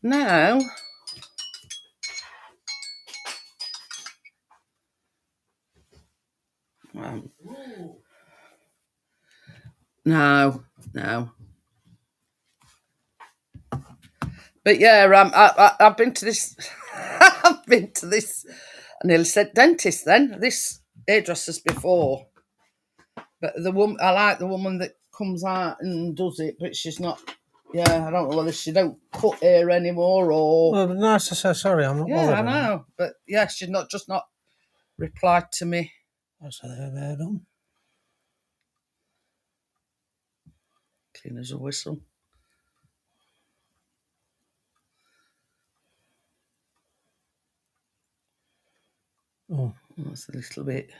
Now, no. But yeah, I've been to this. I've been to this. I nearly said dentist then. This hairdressers before, but I like the woman that comes out and does it, but she's not. Yeah, I don't know whether she don't cut hair anymore or. Well, nice to say sorry. I'm not. Yeah, I know, but yeah, she's not replied to me. That's how they're done. Clean as a whistle. Oh, that's a little bit.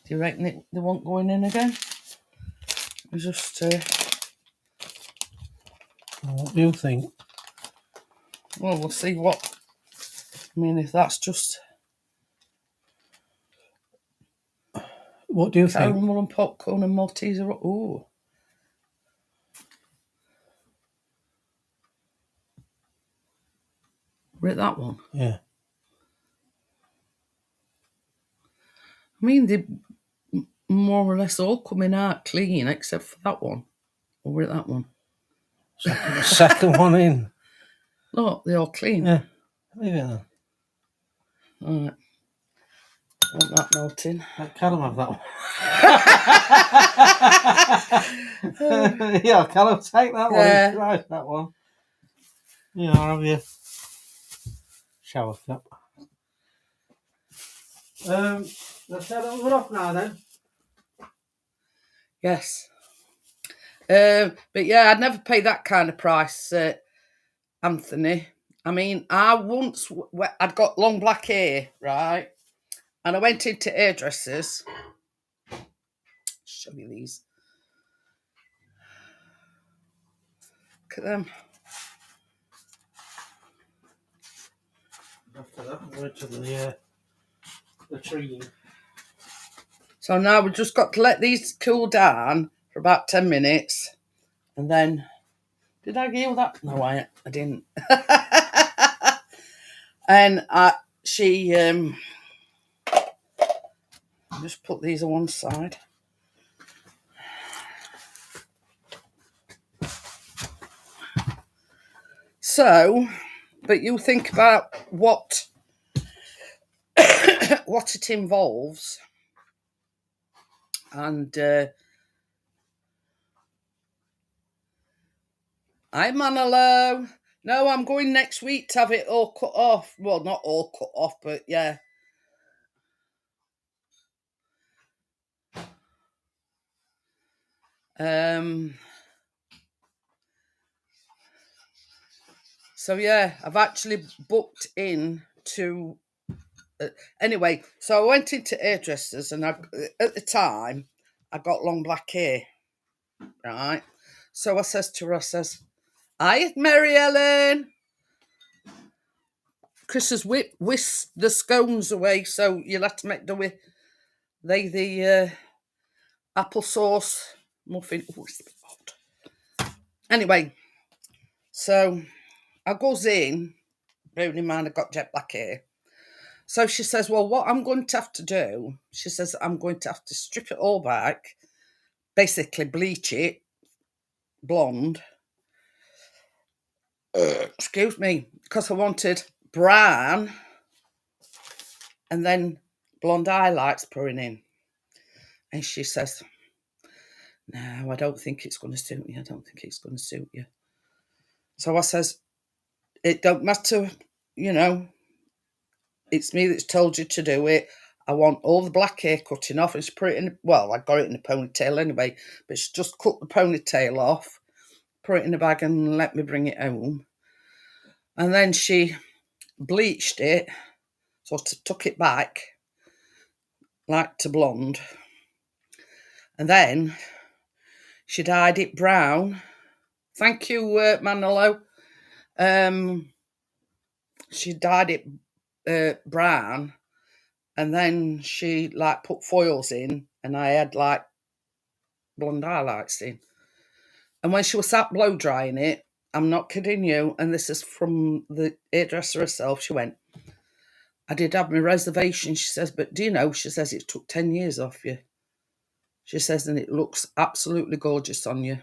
Do you reckon they won't go in again? Just. What do you think? Well, we'll see what. I mean, if that's just. What do you think? Caramel and popcorn and Malteser. Oh. Rate that one. Yeah. I mean, they more or less all coming out clean except for that one. Or rate that one. Second one in. Look, they're all clean. Yeah. Leave it then. All right. Want that melting? I can't have that one. Yeah, can I take that one? Yeah. It's right, that one. Yeah, I'll have your shower cap. Let's head over off now then. Yes. But yeah, I'd never pay that kind of price, Anthony. I mean, I'd got long black hair, right? And I went into hairdressers. Show you these. Look at them. After that, I'm going to the tree. So now we've just got to let these cool down for about 10 minutes. And then, did I give you that? No, I didn't. And she just put these on one side. So, but you think about what what it involves, and hi Manolo. No, I'm going next week to have it all cut off. Well, not all cut off, but yeah. So yeah, I've actually booked in to. Anyway, so I went into hairdressers, and at the time I got long black hair, right? So I says to her, "Hi, Mary Ellen. Chris has whisked the scones away, so you'll have to make do with the applesauce muffin." Oh, it's a bit hot. Anyway, so I goes in, bearing in mind I got jet black hair. So she says, well, what I'm going to have to do, she says, I'm going to have to strip it all back, basically bleach it, blonde. Excuse me, because I wanted brown and then blonde highlights pouring in. And she says, no, I don't think it's going to suit you. I don't think it's going to suit you. So I says, it don't matter, it's me that's told you to do it. I want all the black hair cutting off. And she put it in, well, I got it in a ponytail anyway, but she just cut the ponytail off, put it in a bag and let me bring it home. And then she bleached it, sort of took it back, like to blonde. And then she dyed it brown. Thank you, Manolo. She dyed it brown, and then she put foils in, and I had blonde highlights in. And when she was sat blow drying it, I'm not kidding you, and this is from the hairdresser herself, she went, I did have my reservation, she says, but do you know, she says, it took 10 years off you. She says, and it looks absolutely gorgeous on you.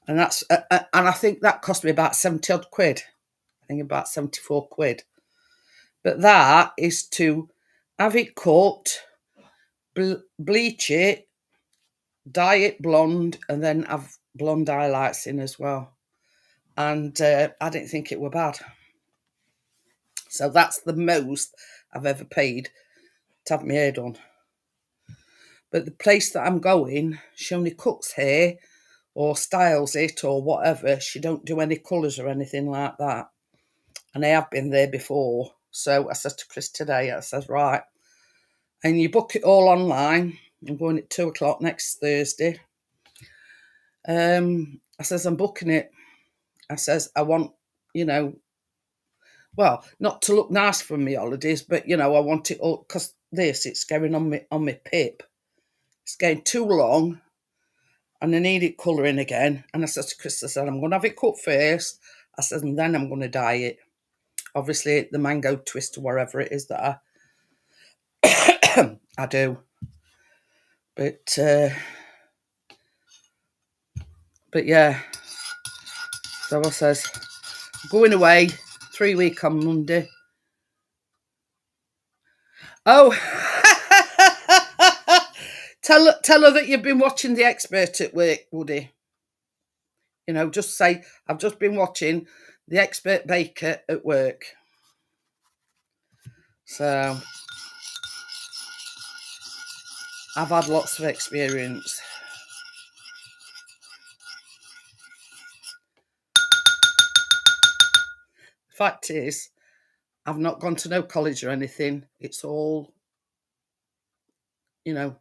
And that's, and I think that cost me about 70 odd quid. I think about 74 quid. But that is to have it cut, bleach it, dye it blonde, and then have blonde highlights in as well. And I didn't think it were bad. So that's the most I've ever paid to have my hair done. But the place that I'm going, she only cuts hair or styles it or whatever. She don't do any colours or anything like that. And I have been there before. So I said to Chris today, I said, right, and you book it all online. I'm going at 2 o'clock next Thursday. I says, I'm booking it. I says, I want, you know, well, not to look nice for me holidays, but, you know, I want it all, because it's going on my pip. It's getting too long, and I need it colouring again. And I said to Chris, I said, I'm going to have it cut first. I said, and then I'm going to dye it. Obviously, the mango twist or whatever it is that I do. But yeah. So I says, going away 3 week on Monday. Oh, tell her that you've been watching The Expert at work, Woody. You know, just say, I've just been watching The Expert Baker at work. So I've had lots of experience. The fact is, I've not gone to no college or anything. It's all, you know.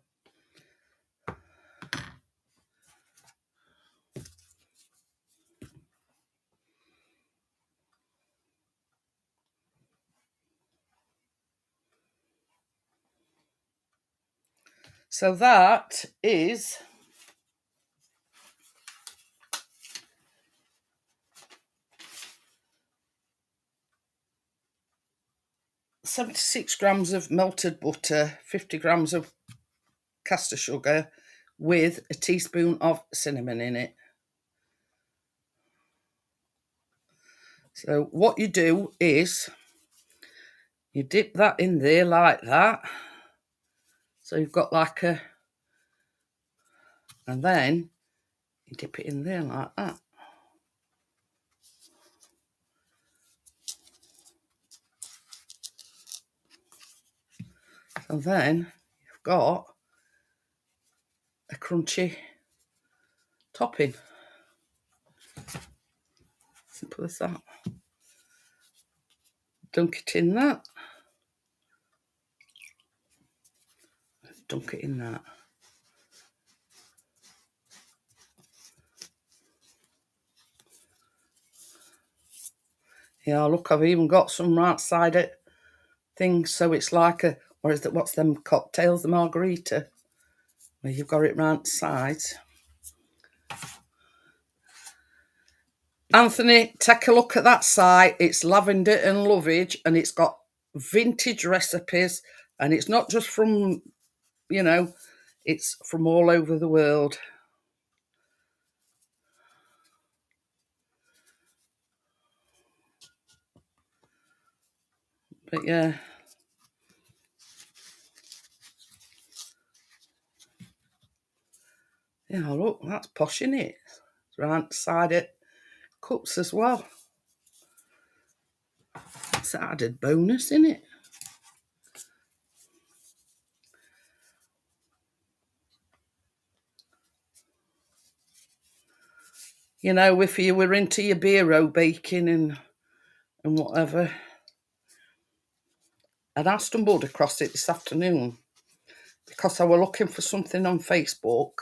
So that is 76 grams of melted butter, 50 grams of caster sugar with a teaspoon of cinnamon in it. So what you do is you dip that in there like that. So you've got like a, and then you dip it in there like that. So then you've got a crunchy topping. Simple as that. Dunk it in that. Dunk it in that. Yeah, look, I've even got some right side it things, so it's like a, or is that, what's them cocktails, the margarita, where you've got it round the sides. Anthony, take a look at that site. It's lavender and lovage, and it's got vintage recipes, and it's not just from, you know, it's from all over the world. But yeah. Yeah, look, that's posh, isn't it? It's round the side it cups as well. It's an added bonus, isn't it? You know, if you were into your bureau baking and whatever. And I stumbled across it this afternoon because I were looking for something on Facebook,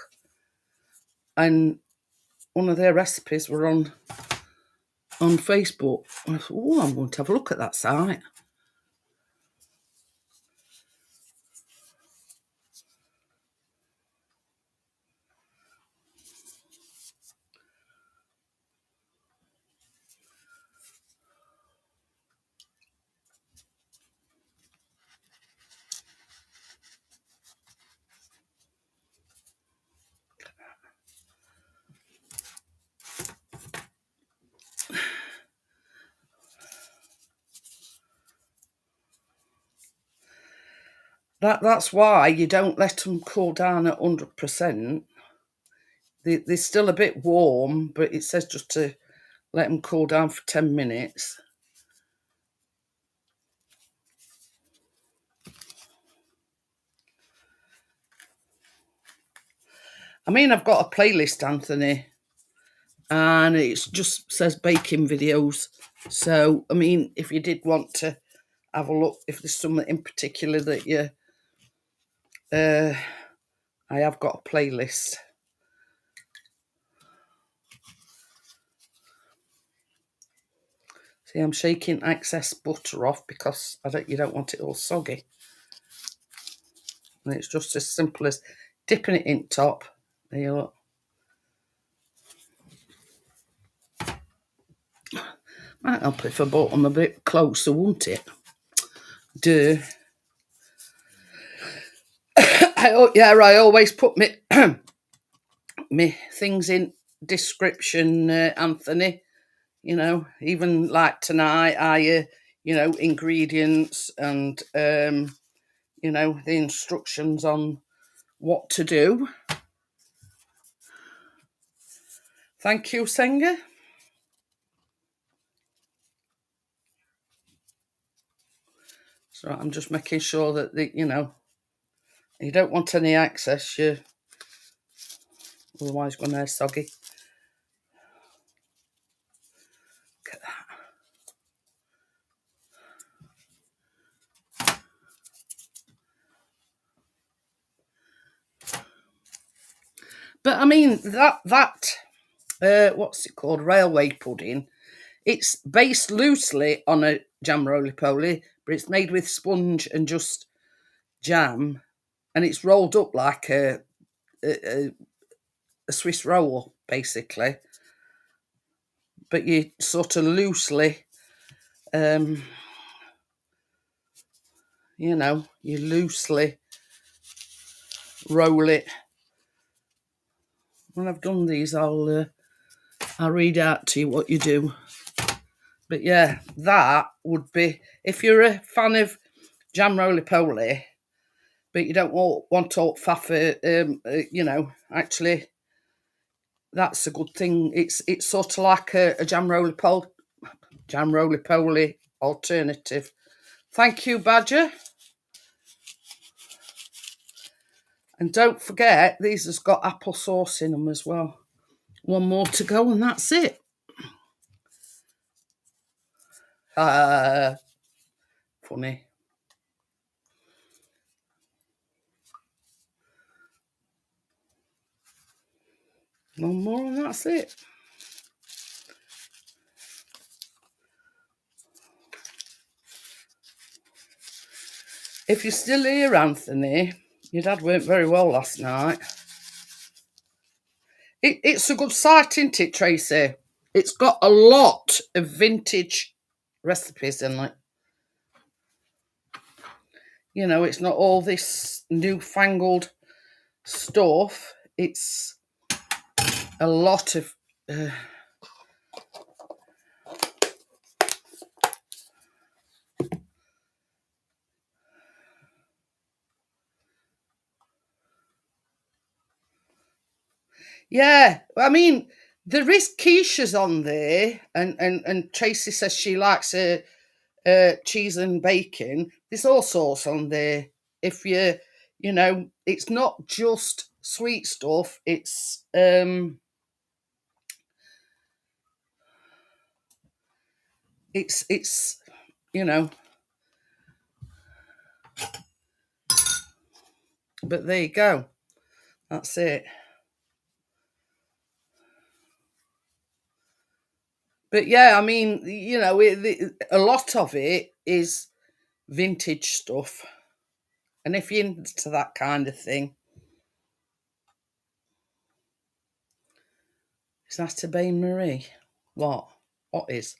and one of their recipes were on Facebook. And I thought, oh, I'm going to have a look at that site. That's why you don't let them cool down at 100%. They're still a bit warm, but it says just to let them cool down for 10 minutes. I mean, I've got a playlist, Anthony, and it just says baking videos. So, I mean, if you did want to have a look if there's something in particular that you... I have got a playlist. See, I'm shaking excess butter off because you don't want it all soggy. And it's just as simple as dipping it in top. There you look. Might help if I brought them a bit closer, wouldn't it? Duh. I always put me me things in description, Anthony. You know, even like tonight, ingredients and the instructions on what to do. Thank you, Senga. So I'm just making sure that you don't want any excess. Otherwise going to be soggy. Look at that. But I mean that what's it called? Railway pudding. It's based loosely on a jam roly-poly, but it's made with sponge and just jam, and it's rolled up like a Swiss roll, basically. But you sort of loosely, you loosely roll it. When I've done these, I'll read out to you what you do. But yeah, that would be, if you're a fan of jam roly-poly, but you don't want all faff, actually, that's a good thing. It's sort of like a jam roly-poly alternative. Thank you, Badger. And don't forget, these has got applesauce in them as well. One more to go and that's it. Funny. One more and that's it. If you're still here, Anthony, your dad weren't very well last night. It's a good site, isn't it, Tracy? It's got a lot of vintage recipes in it. It's not all this newfangled stuff. It's a lot of... Yeah, I mean, there is quiches on there, and Tracy says she likes cheese and bacon. There's all sorts on there. If it's not just sweet stuff. It's but there you go. That's it. But yeah, I mean, a lot of it is vintage stuff. And if you're into that kind of thing, is that a Bain Marie? What? What is?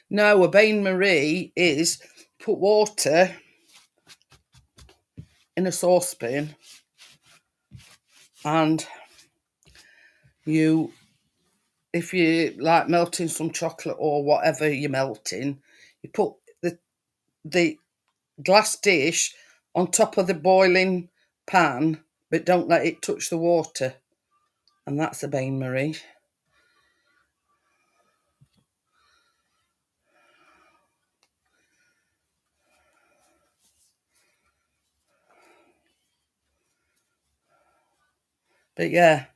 No, a Bain Marie is put water in a saucepan and if you like melting some chocolate or whatever you're melting, you put the glass dish on top of the boiling pan, but don't let it touch the water. And that's a Bain Marie. But yeah.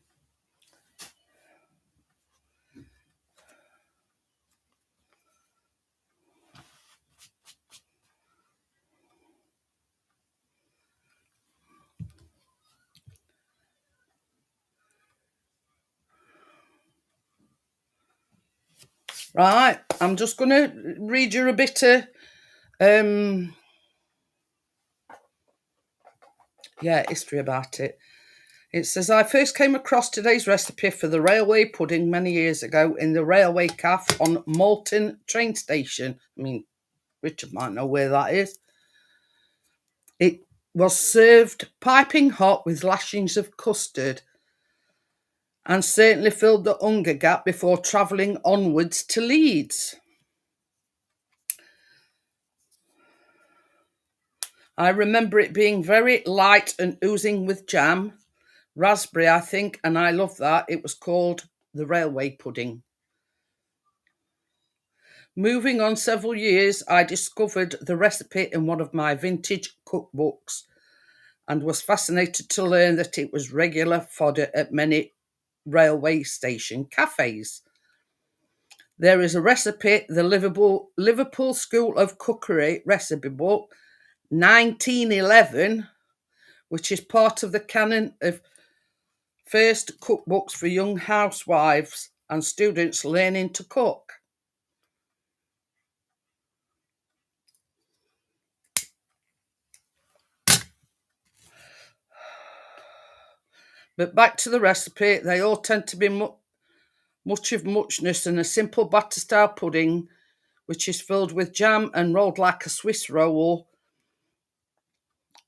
Right, I'm just going to read you a bit of, history about it. It says, I first came across today's recipe for the railway pudding many years ago in the railway cafe on Malton train station. I mean, Richard might know where that is. It was served piping hot with lashings of custard and certainly filled the hunger gap before travelling onwards to Leeds. I remember it being very light and oozing with jam, raspberry, I think, and I love that. It was called the railway pudding. Moving on several years, I discovered the recipe in one of my vintage cookbooks and was fascinated to learn that it was regular fodder at many railway station cafes. There is a recipe, the Liverpool School of Cookery recipe book, 1911, which is part of the canon of first cookbooks for young housewives and students learning to cook. But back to the recipe, they all tend to be much of muchness and a simple batter style pudding, which is filled with jam and rolled like a Swiss roll.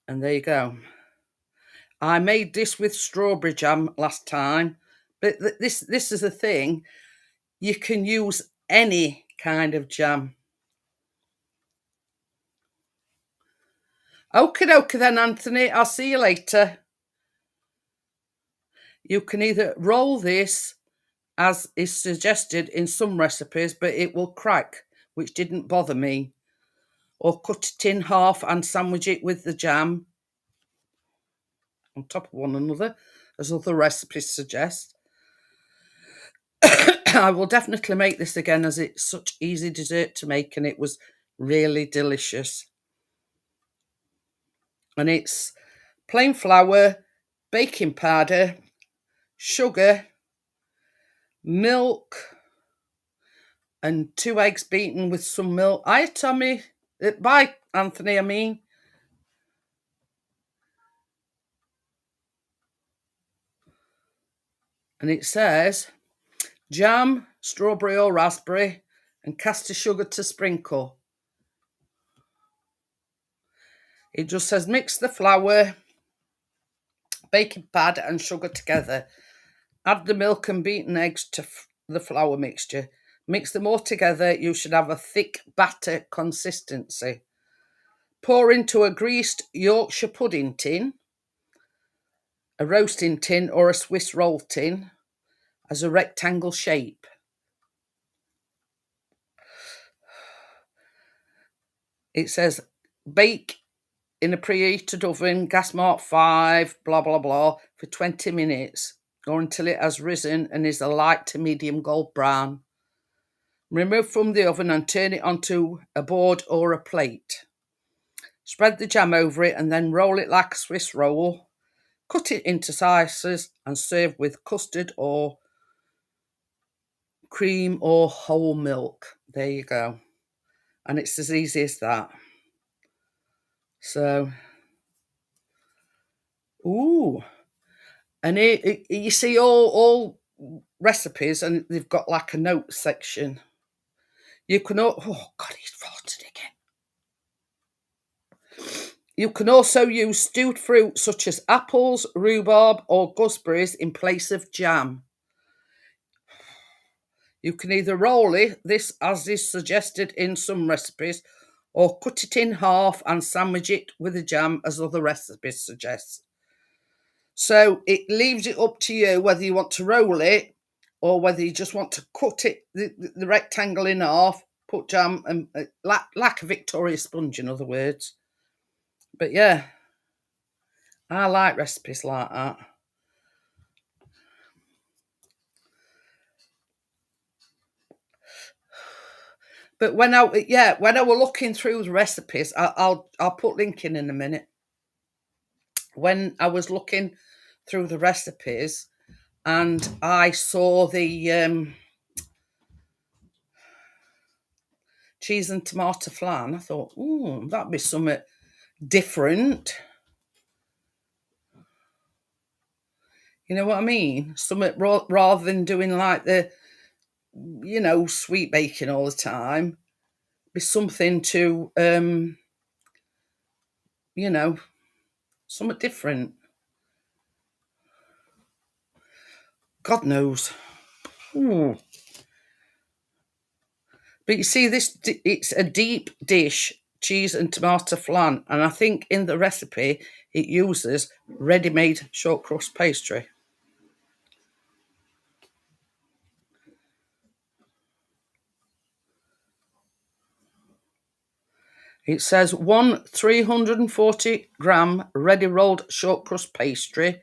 And there you go. I made this with strawberry jam last time, but this is a thing. You can use any kind of jam. Okie dokie then, Anthony. I'll see you later. You can either roll this, as is suggested in some recipes, but it will crack, which didn't bother me, or cut it in half and sandwich it with the jam on top of one another, as other recipes suggest. I will definitely make this again, as it's such easy dessert to make and it was really delicious. And it's plain flour, baking powder, sugar, milk, and 2 eggs beaten with some milk. Hi, Tommy. Bye, Anthony, I mean. And it says jam, strawberry or raspberry, and caster sugar to sprinkle. It just says mix the flour, baking powder and sugar together. Add the milk and beaten eggs to the flour mixture. Mix them all together. You should have a thick batter consistency. Pour into a greased Yorkshire pudding tin, a roasting tin or a Swiss roll tin as a rectangle shape. It says bake in a preheated oven, gas mark 5, blah, blah, blah, for 20 minutes or until it has risen and is a light to medium gold brown. Remove from the oven and turn it onto a board or a plate. Spread the jam over it and then roll it like a Swiss roll. Cut it into slices and serve with custard or cream or whole milk. There you go. And it's as easy as that. So, ooh. And you see all recipes, and they've got like a notes section. You can, oh God, he's farted again. You can also use stewed fruit such as apples, rhubarb, or gooseberries in place of jam. You can either roll this as is suggested in some recipes, or cut it in half and sandwich it with the jam as other recipes suggest. So it leaves it up to you whether you want to roll it or whether you just want to cut it, the rectangle in half, put jam, and like a Victoria sponge, in other words. But yeah, I like recipes like that. But when I were looking through the recipes, I'll put link in a minute. When I was looking through the recipes, and I saw the cheese and tomato flan. I thought, that'd be something different. You know what I mean? Something rather than doing like the, sweet baking all the time. Be something to, something different. God knows. Ooh. But you see, it's a deep dish, cheese and tomato flan. And I think in the recipe, it uses ready-made short crust pastry. It says 340 gram ready rolled short crust pastry,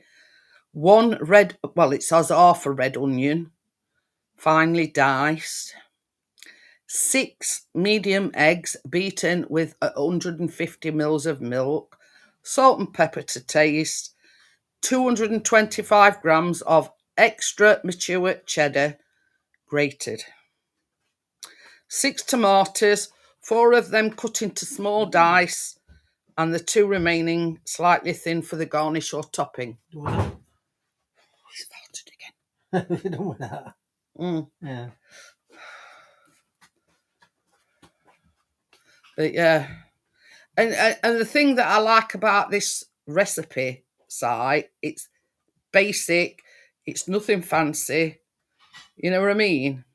it says half a red onion, finely diced, 6 medium eggs beaten with 150 mils of milk, salt and pepper to taste, 225 grams of extra mature cheddar grated, 6 tomatoes, 4 of them cut into small dice, and the 2 remaining slightly thin for the garnish or topping. Do that. He's farted again. We don't want that. Yeah. But yeah, and the thing that I like about this recipe site, it's basic, it's nothing fancy. You know what I mean?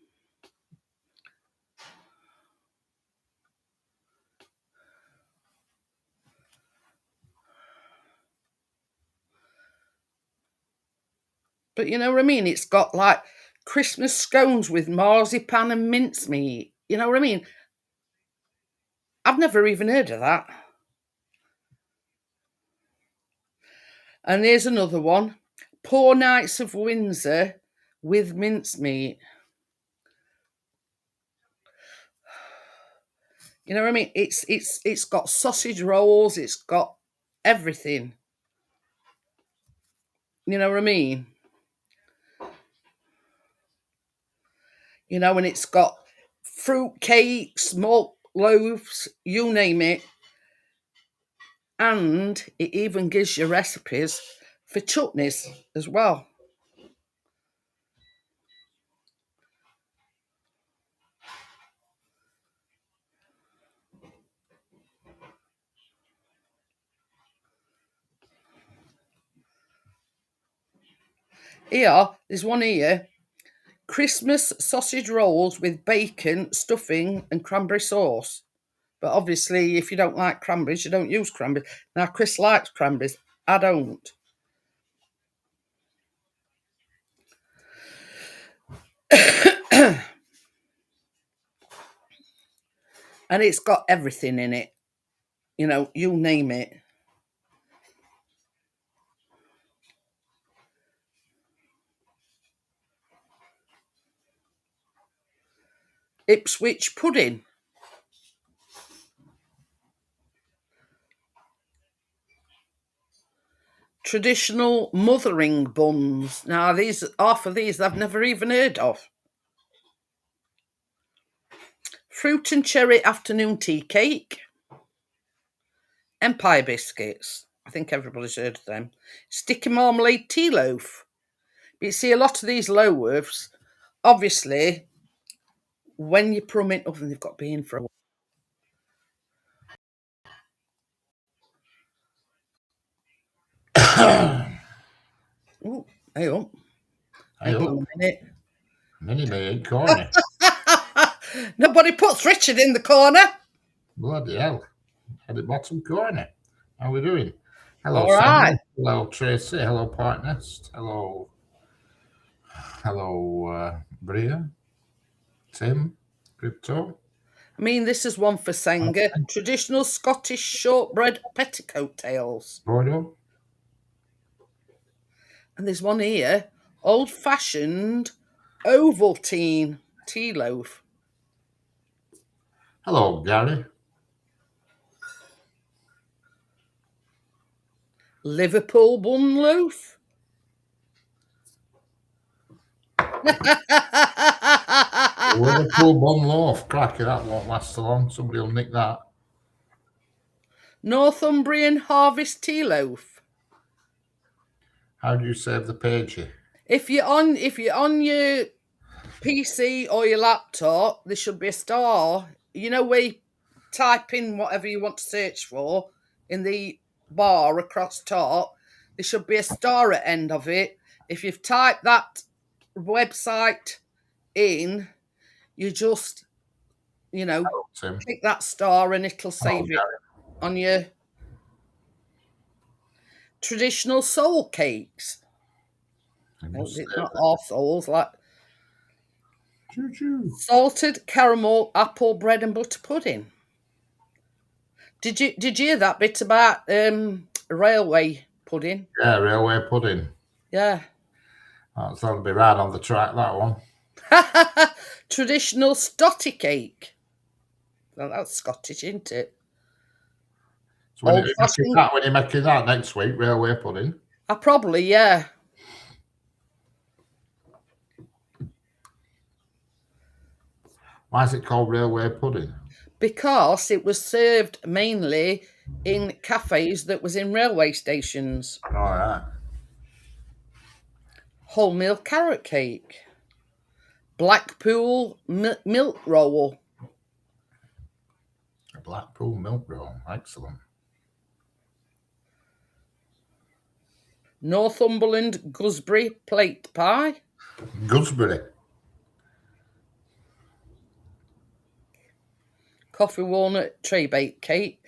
But you know what I mean? It's got like Christmas scones with marzipan and mincemeat. You know what I mean? I've never even heard of that. And here's another one. Poor Knights of Windsor with mincemeat. You know what I mean? It's got sausage rolls, it's got everything. You know what I mean? You know, and it's got fruit cakes, malt loaves, you name it. And it even gives you recipes for chutneys as well. Here, there's one here. Christmas sausage rolls with bacon, stuffing and cranberry sauce. But obviously, if you don't like cranberries, you don't use cranberries. Now, Chris likes cranberries. I don't. And it's got everything in it. You know, you name it. Ipswich pudding. Traditional mothering buns. Now, half of these I've never even heard of. Fruit and cherry afternoon tea cake. Empire biscuits. I think everybody's heard of them. Sticky marmalade tea loaf. But you see, a lot of these loaves, obviously, when you put them in oven, they've got to be in for a while. Oh, hey up. Hey Hang on up. a minute. Mini me in corner. Nobody puts Richard in the corner. Bloody hell. At the bottom corner. How we doing? Hello, All Sam. right. Hello, Tracy. Hello, Partners. Hello, Bria. Tim. Crypto. I mean, this is one for Sanger. Okay. Traditional Scottish shortbread petticoat tails. Gordo. And there's one here, old-fashioned Ovaltine tea loaf. Hello, Gary. Liverpool bun loaf. Liverpool bun loaf. Cracky, that won't last so long. Somebody will nick that. Northumbrian harvest tea loaf. How do you save the page here? If you're on your PC or your laptop, there should be a star. You know where you type in whatever you want to search for in the bar across top. There should be a star at the end of it. If you've typed that website in, you just, click that star and it'll save it on your traditional soul cakes. It's not our souls, like salted caramel apple bread and butter pudding. Did you hear that bit about railway pudding? Yeah, railway pudding. Yeah. That'll be right on the track, that one. Traditional stotty cake. Well, that's Scottish, isn't it? So when you're making that next week, railway pudding? Probably, yeah. Why is it called railway pudding? Because it was served mainly in cafes that was in railway stations. All right. Wholemeal carrot cake. Blackpool milk roll. A Blackpool milk roll. Excellent. Northumberland gooseberry plate pie. Gooseberry. Coffee walnut tray baked cake.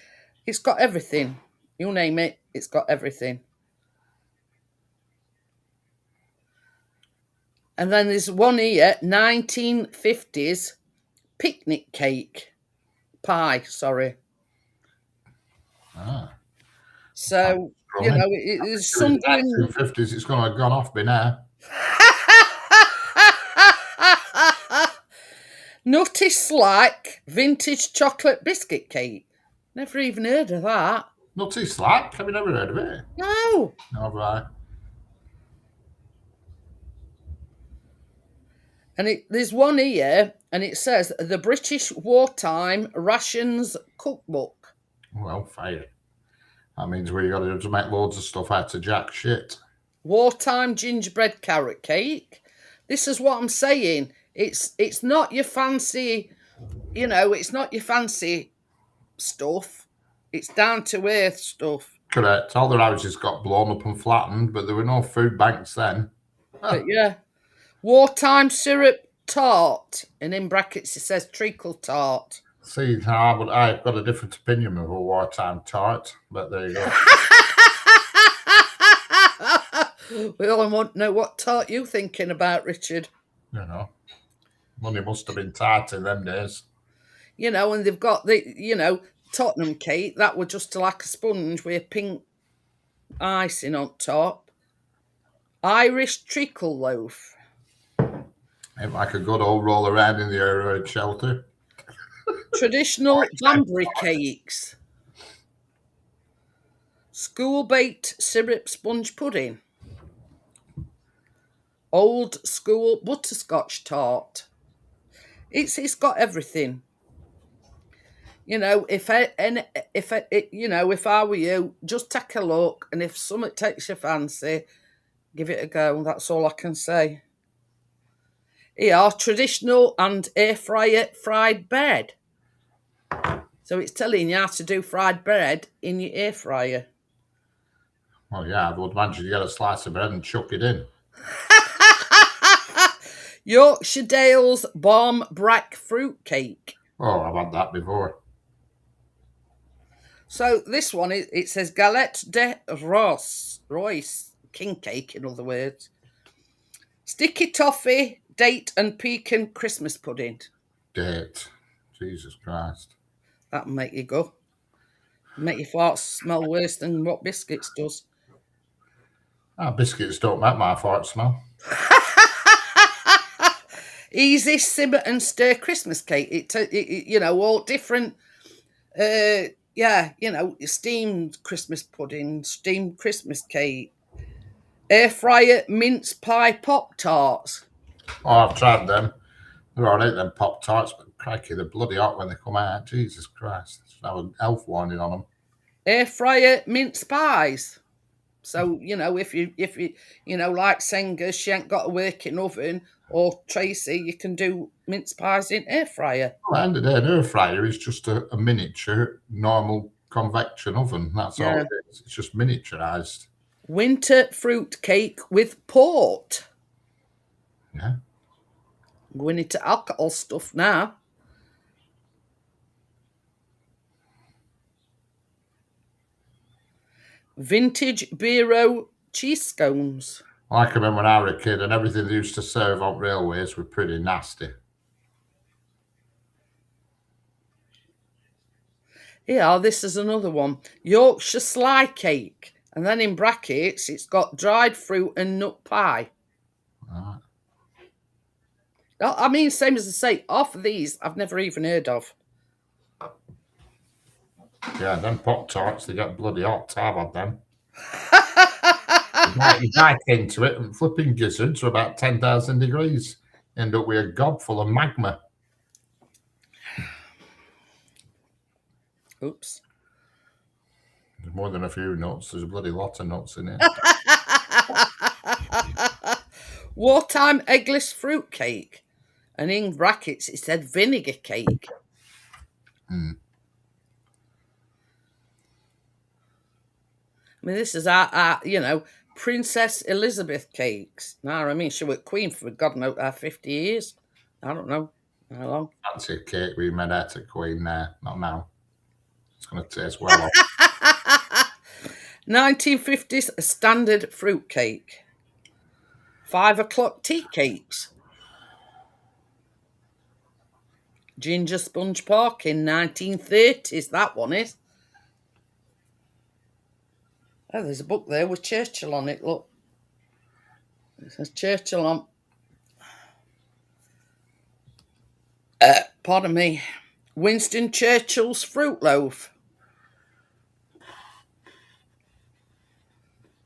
It's got everything. You name it, it's got everything. And then there's one here, 1950s picnic cake. Pie, sorry. Ah. So, it's something... 1950s, it's going to have gone off by now. Nutty Slack vintage chocolate biscuit cake. Never even heard of that. Nutty Slack? Have you never heard of it? No. No, right. And there's one here, and it says the British Wartime Rations Cookbook. Well, fire. That means we got to make loads of stuff out of jack shit. Wartime gingerbread carrot cake. This is what I'm saying. It's not your fancy, it's not your fancy stuff. It's down to earth stuff. Correct. All their houses got blown up and flattened, but there were no food banks then. But yeah. Wartime syrup tart. And in brackets it says treacle tart. See, I've got a different opinion of a wartime tart, but there you go. We all want to know what tart you thinking about, Richard. Money must have been tight in them days. And they've got the, Tottenham cake, that were just like a sponge with a pink icing on top. Irish treacle loaf. Like a good old roll around in the air shelter. Traditional Banbury cakes. School-baked syrup sponge pudding. Old school butterscotch tart. It's got everything. If I were you, just take a look, and if something takes your fancy, give it a go. That's all I can say. Here, traditional and air fryer fried bread. So it's telling you how to do fried bread in your air fryer. Well, yeah, I would imagine you get a slice of bread and chuck it in. Yorkshire Dales Balm Brack fruit cake. Oh, I've had that before. So this one, it says Galette de Royce, king cake, in other words. Sticky toffee, date and pecan Christmas pudding. Date. Jesus Christ. That'll make you go. Make your farts smell worse than what biscuits does. Biscuits don't make my fart smell. Easy simmer and stir Christmas cake. It all different. Steamed Christmas pudding, steamed Christmas cake, air fryer mince pie Pop-Tarts. Oh, I've tried them. They're all right, them Pop-Tarts, but crikey, they're bloody hot when they come out. Jesus Christ. Should have an health warning on them. Air fryer mince pies. So, if you like Senga, she ain't got a working oven, or Tracy, you can do mince pies in air fryer. Well, at the end of the day, an air fryer is just a miniature, normal convection oven. That's all it is. It's just miniaturized. Winter fruit cake with port. Yeah. Going into alcohol stuff now. Vintage Bureau cheese scones. I can remember when I was a kid, and everything they used to serve on railways were pretty nasty. Yeah, this is another one. Yorkshire sly cake. And then in brackets, it's got dried fruit and nut pie. Right. I mean, same as I say, half of these I've never even heard of. Yeah, them Pop-Tarts, they get bloody hot. I've had them. You bite into it and flipping gizzards to about 10,000 degrees. End up with a gob full of magma. Oops. There's more than a few nuts. There's a bloody lot of nuts in it. Wartime eggless fruit cake. And in brackets, it said vinegar cake. Mm. I mean, this is our Princess Elizabeth cakes. Now, I mean, she was queen for God knows 50 years. I don't know how long. That's a cake we made out of Queen there. Not now. It's going to taste well. 1950s standard fruit cake. 5 o'clock tea cakes. Ginger sponge pork in 1930s. That one is. Oh, there's a book there with Churchill on it. Look. It says Churchill on. Pardon me. Winston Churchill's fruit loaf.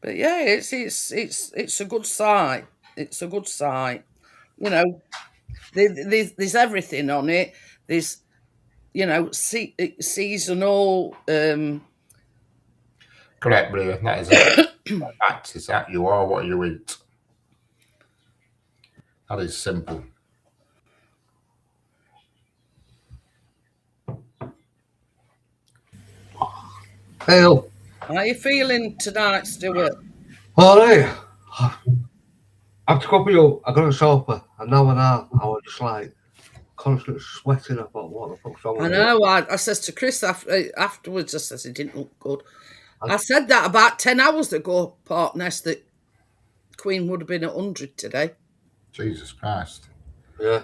But yeah, it's a good site. It's a good site. There's everything on it. There's seasonal. Correct, Bria. That is it. Fact is that you are what you eat. That is simple. Hey, How are you feeling tonight, Stuart? all right. After a couple of you, I got a sofa, and now and I was just like constant sweating. I thought, what the fuck's wrong I with know. I says to Chris afterwards, I says it didn't look good. I said that about 10 hours ago, partners, that Queen would have been 100 today. Jesus Christ. me? Yeah.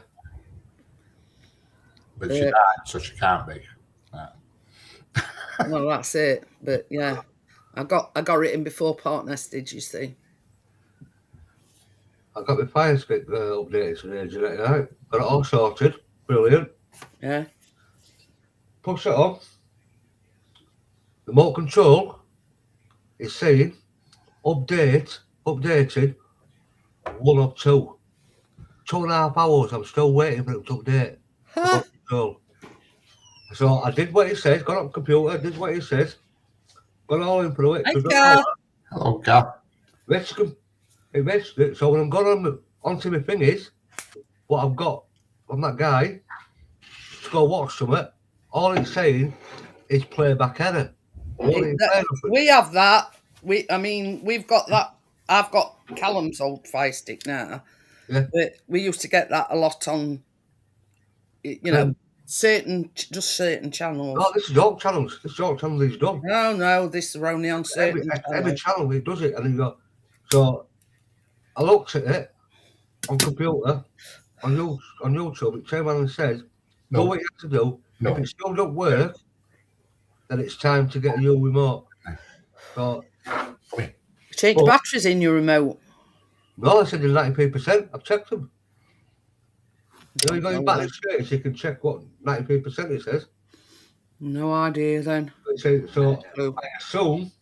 But she died, so she can't be. Well, that's it. But yeah, I got it in before partners did, you see. I got my fire stick updated today, Jeanette. Right? Got it all sorted. Brilliant. Yeah. Push it on. The remote control is saying updated 1 or 2. 2.5 hours. I'm still waiting for it to update. The remote control. So I did what it says, got on the computer, did what it says, got all in for it. Hey, Gar. Hello, Gar. It registered it. So when I'm going onto my thingies, what I've got from that guy to go watch something, all it's saying is playback error. We have that. We've got that. I've got Callum's old Fire Stick now. Yeah. But we used to get that a lot on, certain channels. No, this is all channels. This is all channels he's done. No, this is only on certain Every channel he does it, and he got. So I looked at it on computer, on YouTube. It came on and says, "Do what you have to do. No. If it still don't work, then it's time to get a new remote." So change batteries in your remote. no, I said it's 93%. I've checked them. You got your battery straight, so you can check what 93% it says. No idea then. So I assume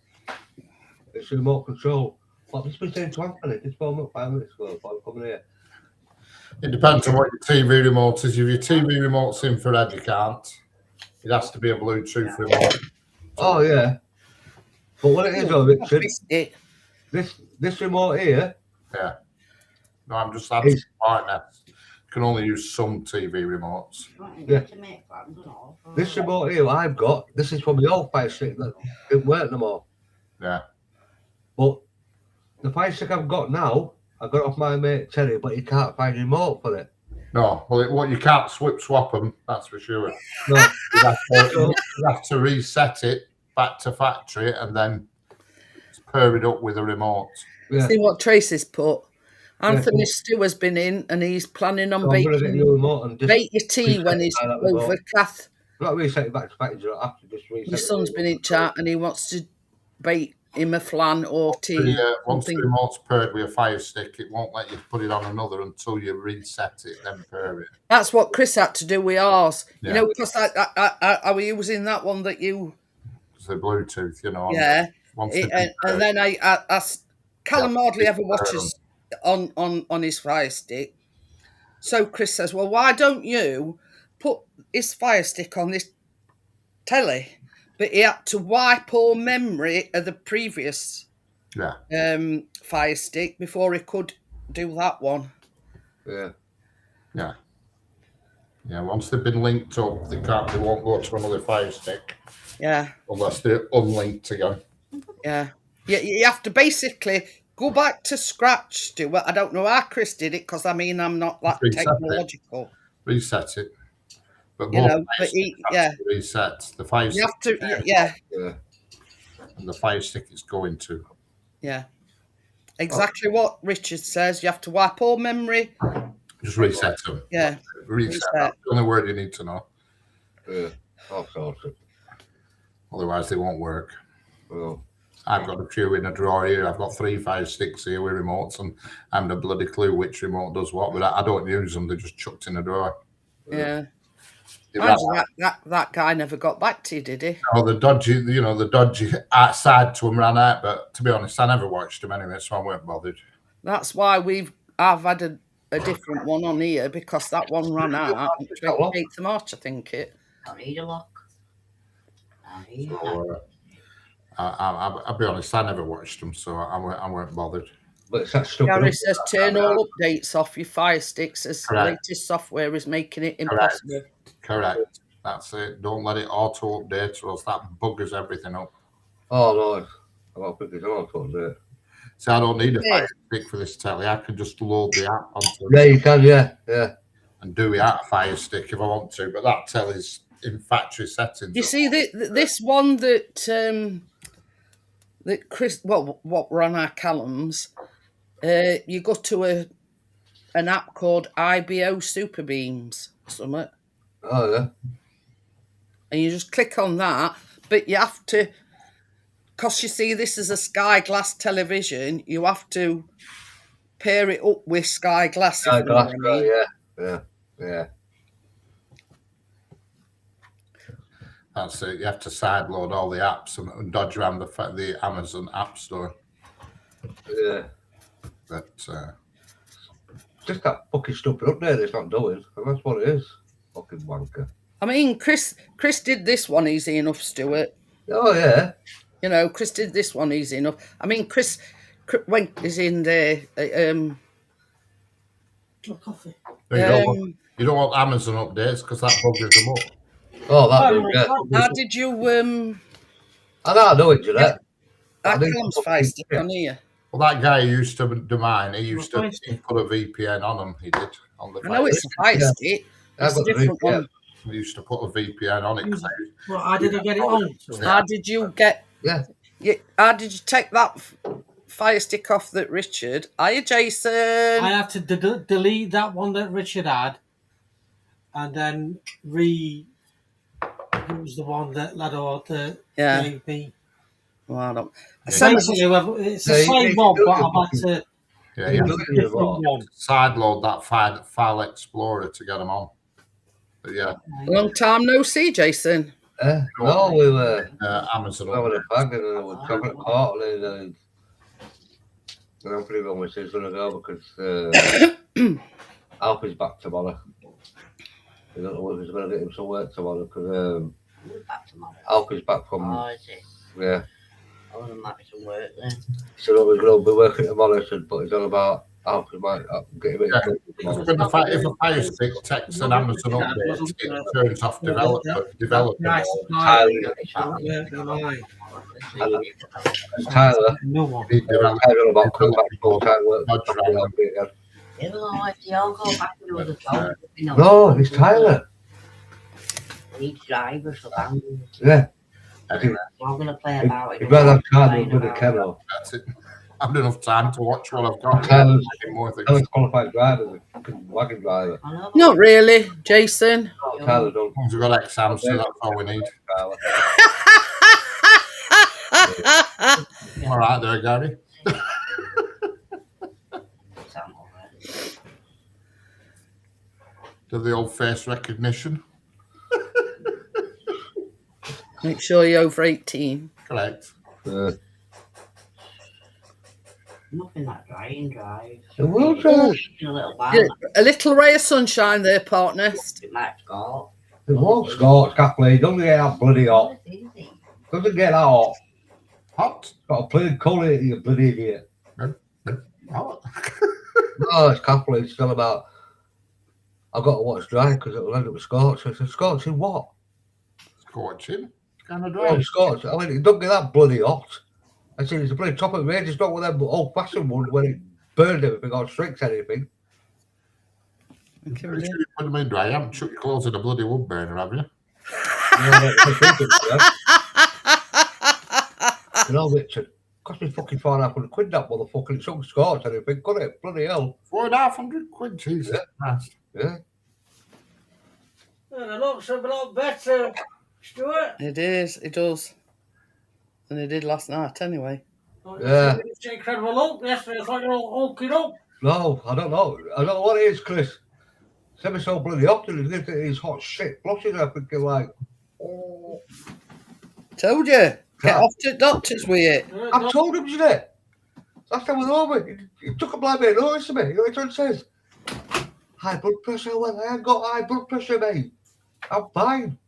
it's a remote control. What have you been saying to Anthony? Just 4 minutes, 5 minutes ago, before I'm coming here. It depends on what your TV remote is. If your TV remote's infrared, you can't. It has to be a Bluetooth remote. Oh yeah. But what it is, though, Richard, It. this remote here. Yeah. No, I'm just absolutely fine now. You can only use some TV remotes. Yeah. This remote here I've got, this is from the old fire stick that didn't work no more. Yeah. But the fire stick I've got now, I got it off my mate Terry, but you can't find a remote for it. No, well, you can't swap them, that's for sure. No. You'd have to reset it back to factory and then pair it up with a remote. Yeah. See what Tracy's put. Anthony Stewart's been in and he's planning on So I'm gonna get a new remote and just bake your tea when he's reset that over Kath. not reset it back to factory, I have to just reset My it. son's been in chat and he wants to bake him a flan or tea. Once the remote's paired with a fire stick, it won't let you put it on another until you reset it, then pair it. That's what Chris had to do with ours. Yeah. You know, because I was using that one that you... It's the Bluetooth, you know. Yeah. And then I Callum hardly ever watches on his fire stick. So Chris says, well, why don't you put his fire stick on this telly? But he had to wipe all memory of the previous fire stick before he could do that one. Yeah. Yeah. Yeah, once they've been linked up, they won't go to another fire stick. Yeah. Unless they're unlinked again. Yeah. You have to basically go back to scratch, Stuart. I don't know how Chris did it because, I mean, I'm not that technological. Reset it. But reset the fire stick. You have to, and the fire stick is going to. Yeah. Exactly what Richard says. You have to wipe all memory. Just reset them. Yeah. Reset. That's the only word you need to know. Yeah. I'll sort it. Otherwise, they won't work. Well, I've got a few in a drawer here. I've got 3 fire sticks here with remotes, and I haven't a bloody clue which remote does what. But I don't use them; they're just chucked in a drawer. Yeah. That guy never got back to you, did he? Oh, the dodgy side to him ran out. But to be honest, I never watched him anyway, so I weren't bothered. That's why I've had a different one on here because that one ran out on 28th of March, I think it. I need a lock. So, I'll be honest, I never watched them, so I weren't bothered. But it's that stuff. Gary says turn all updates off your fire sticks as latest software is making it impossible. Correct. That's it. Don't let it auto update or else that buggers everything up. Oh no, I don't think it's auto update. So I don't need a fire stick for this telly. I can just load the app onto it. Yeah, you can, yeah. And do it out a fire stick if I want to. But that telly's in factory settings. You see this one that Chris, what were on our Callum's, you go to an app called IBO Super Beams, something. Oh yeah. And you just click on that, but you have to, because you see this is a Sky Glass television, you have to pair it up with Sky Glass. Sky Glass, yeah. That's it. You have to sideload all the apps and dodge around the Amazon App Store. Yeah. But just that fucking stupid update it's not doing, and that's what it is. Fucking wanker. I mean, Chris did this one easy enough, Stuart. Oh yeah. You know, Chris did this one easy enough. I mean, Chris went is in there. Coffee. You don't want Amazon updates because that buggers them up. Oh, that. How did you? I know it, Jeanette. I Callum's fire stick on here. Well, that guy who used to do mine. He used to put a VPN on them. He did on the. I know it's a fire stick. It's a different one. He used to put a VPN on it. Well, how did I get it on? How did you get? Yeah. How did you take that fire stick off that Richard? Hiya, Jason. I have to delete that one that Richard had, and then use the one that Lado gave me. Well, I don't. It's the same one, but I've had to. Yeah, you sideload that file explorer to get them on. But yeah. Long time no see, Jason. No, we were Amazon. Having a bag and with chocolate quarterly and I'm pretty well with going to go because Alfie's back tomorrow. I don't know if he's going to get him some work tomorrow because Back tomorrow. Alfie's back from Oh, is it? yeah. Oh, there might be some work then. So he's going to be working tomorrow, but he's on about Alfie might get him in. If a fire stick takes an Amazon update, it turns off development. Tyler, No one. Tyler about coming back full time work. Yeah, well, if they all go back to the job, you know. No, it's Tyler. We need drivers for that. Yeah. I'm going to play about it. You'd rather have Tyler with a kennel. That's it. I've had enough time to watch what I've got. Tyler's More things. Tyler's qualified driver, a fucking wagon driver. I know, Not really, Jason. Tyler don't. We've got exams, so that's all we need. Tyler. All right there, Gary. Do the old face recognition. Make sure you're over 18. Correct. Nothing that dry and dry. It will dry. In a little bar. Yeah, a little ray of sunshine there, partner. It might score. It won't scorch, Kathleen. Don't get that bloody hot. Doesn't get that hot. Hot. Got a bloody colour, you bloody idiot. Hot. No, it's Kathleen. It's still about. I've got to watch dry because it'll end up with scorch. I said, scorching what? Scorching. Kind of Oh, dry. scorch. I mean, it don't get that bloody hot. I said, it's a bloody top of range. It's not with them old fashioned ones when it burned everything or stricks anything. You should have put them in dry. You haven't shut your clothes in a bloody wood burner, have you? You know, Richard, cost me fucking £450 that motherfucker. It's not scorched anything, could it? Bloody hell. £450, Jesus Christ. Yeah. It looks a lot better, Stuart. It is, it does. And it did last night anyway. Yeah. It's an incredible look yesterday. I thought you were all hulking up. No, I don't know. I don't know what it is, Chris. It's ever so bloody often, isn't it? It's hot shit flushes. I'm thinking like, oh. Told you. Get off to doctors with it. I told him, Jeanette. Last time we were over, he took a blind bit of notice to me. You know what it says? High blood pressure. Well, I ain't got high blood pressure, mate. I'm fine.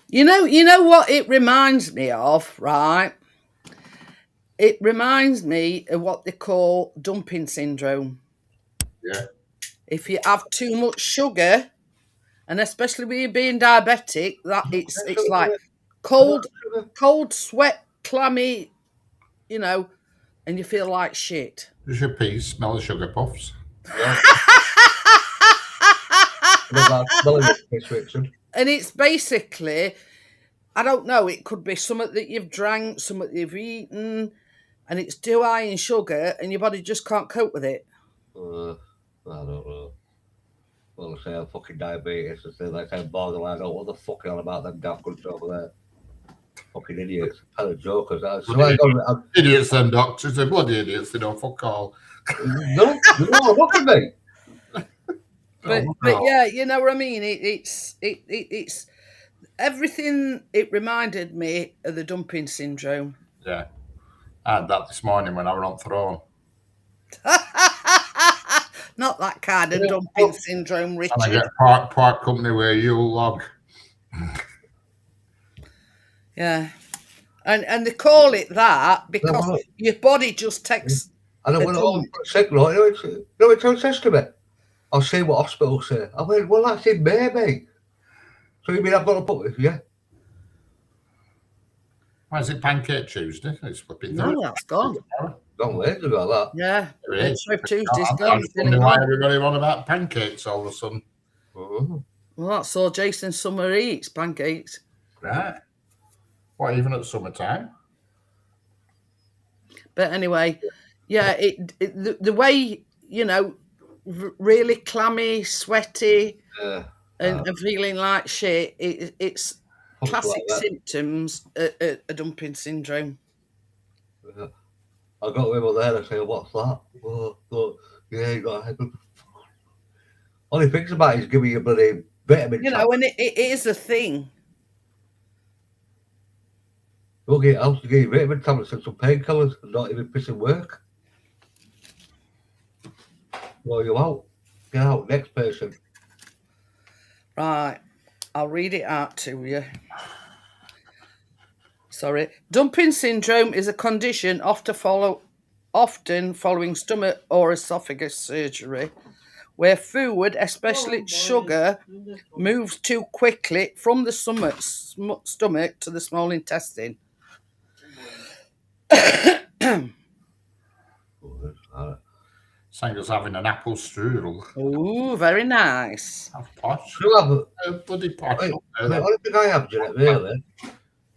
You know what it reminds me of, right? It reminds me of what they call dumping syndrome. Yeah. If you have too much sugar, and especially with you being diabetic, that it's like cold, sweat, clammy, you know, and you feel like shit. Does your piece smell of sugar puffs? Yeah. And it's basically, I don't know, it could be something that you've drank, something that you've eaten, and it's too high in sugar, and your body just can't cope with it. I don't know. Well, I say I'm fucking diabetes and things like that. Borderline. I don't know what the fuck on about them daft guns over there. Fucking idiots. Kind of jokers. Idiots, them doctors. They're bloody idiots. They don't fuck all. No, look at me. But yeah, you know what I mean. It's everything. It reminded me of the dumping syndrome. Yeah, I had that this morning when I was on throne. Not that kind of dumping syndrome, Richard. And I get part company where you log. Yeah, and they call it that because your body just takes. And I went home sick, right? You know what it says to me? I'll see what hospital say. I went, well, that's in May, mate. So you mean I've got to put it, yeah? Why is it Pancake Tuesday? It's flipping No, that's gone. Gone later about that. Yeah, Really? Tuesday's I'm gone. wondering why everybody on about pancakes all of a sudden. Oh. Well, that's all Jason Summer eats, pancakes. Right. What, even at summertime? But anyway, yeah, the way, you know, really clammy, sweaty, and feeling like shit, it's classic symptoms of dumping syndrome. Yeah. I got over there and I say, what's that? Oh, yeah, you got a head. All he thinks about is giving you a bloody vitamin. You know, and it is a thing. We'll get else to give you vitamin tablets and some painkillers and not even pissing work. Well, you out. Get out, next person. Right, I'll read it out to you. Sorry. Dumping syndrome is a condition often following stomach or esophagus surgery, where food, especially sugar, moves too quickly from the stomach to the small intestine. Same as having an apple strudel. Oh, very nice. That's posh. You have Bloody posh. the only thing I have, Jeanette, really,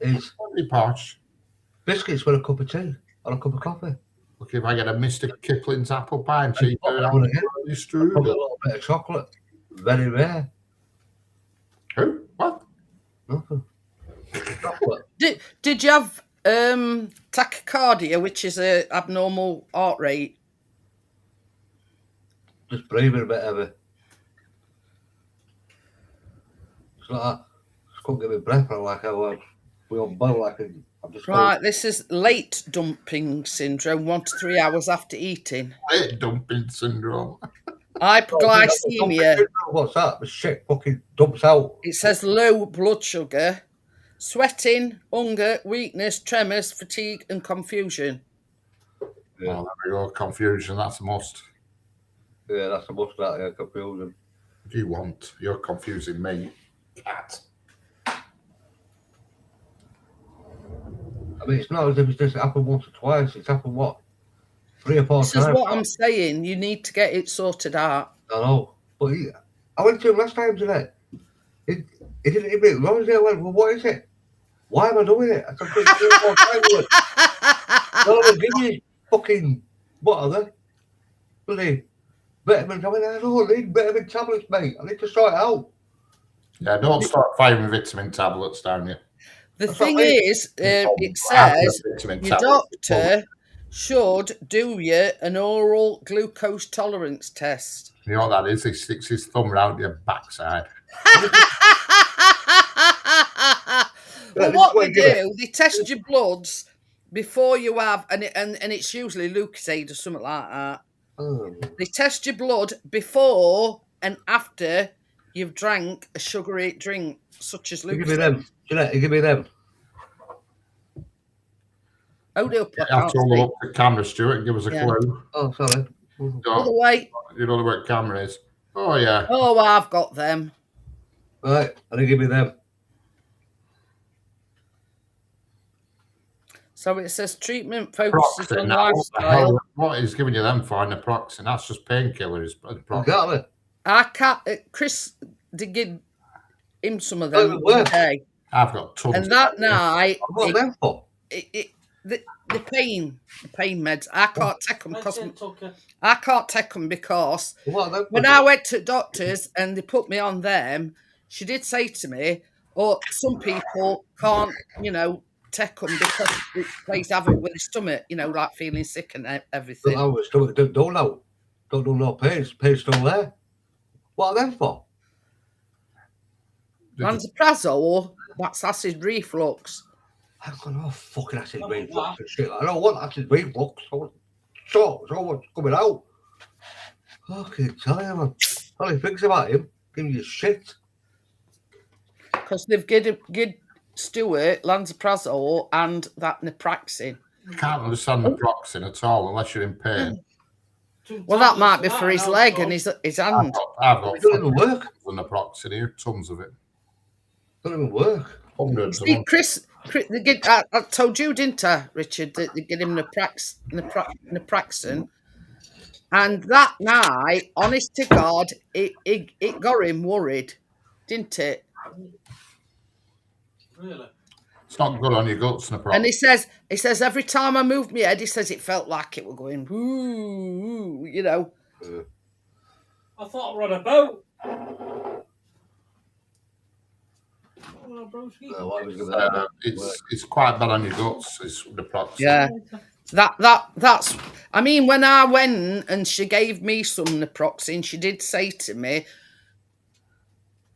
is Bloody posh. biscuits with a cup of tea or a cup of coffee. Look, if I get a Mr. Kipling's apple pie and cheap pop that around one again. the Probably a strudel. little bit of chocolate. Very rare. Who? What? Nothing. Chocolate. Did you have tachycardia, which is a abnormal heart rate? Just breathing a bit heavy. It's like that. Just couldn't get my breath on like I was. We on bow like I'm just Right, this is late dumping syndrome, 1 to 3 hours after eating. Late dumping syndrome. Hypoglycemia. What's that? The shit fucking dumps out. It says low blood sugar, sweating, hunger, weakness, tremors, fatigue, and confusion. Yeah, Well, there we go. Confusion. That's a must. yeah, that's a must. That yeah, confusion. What do you want? You're confusing me. Cat. I mean, it's not as if it's just happened once or twice. It's happened what, 3 or 4 This times. is what I'm saying. You need to get it sorted out. I know, but I went to him last time today. He didn't even acknowledge it. I went, well, what is it? Why am I doing it? I said, 3 or 4 times. He went, no, I'll give you fucking, what are they? Bloody vitamins. I went, I don't need vitamin tablets, mate. I need to sort it out. Yeah, don't start firing vitamin tablets down you. The That's thing what I mean. is, it says your doctor should do you an oral glucose tolerance test. You know what that is? He sticks his thumb round your backside. Well, what they do, they test your bloods before you have, and it's usually Lucozade or something like that. They test your blood before and after you've drank a sugary drink, such as Lucozade. Give me them. Jeanette, give me them. Hold it up. I You have can't to hold see. up the camera, Stuart, and give us a Yeah. clue. Oh, sorry. Other way. You know where the camera is. Oh, yeah. Oh, I've got them. Right, and they give me them. So it says treatment focuses on Naproxen. Now, lifestyle. what is giving you them for? Naproxen. That's just painkillers. Exactly. I can't. Chris did give him some of them Oh, the where? other day, I've got tons. and that night What them for? the pain meds. I can't take them because What them when for? I went to doctors and they put me on them, she did say to me, "Oh, some people can't, take them because it plays havoc with the stomach, like feeling sick and everything." I was don't know. Don't do no pain. Pain's still there. What are them for? Lansoprazole, that's acid reflux. I've got no fucking acid reflux and shit. I don't want acid reflux. I want what's coming out. Fucking tell you, man. All he thinks about him, giving you shit. Because they've given Stuart lansoprazole and that naproxen. I can't understand naproxen at all unless you're in pain. Well, that might be for his leg and his hand. I've got It don't even work. naproxen here, tons of it. It don't even work. Hundreds of See, them. Chris I told you, didn't I, Richard, that they get him naproxen. And that night, honest to God, it got him worried, didn't it? Really? It's not good on your guts, naproxen. And he says every time I moved my head, he says it felt like it were going, ooh, I thought we were on a boat. It's quite bad on your guts. It's naproxen. Yeah. That's. I mean, when I went and she gave me some naproxen, she did say to me,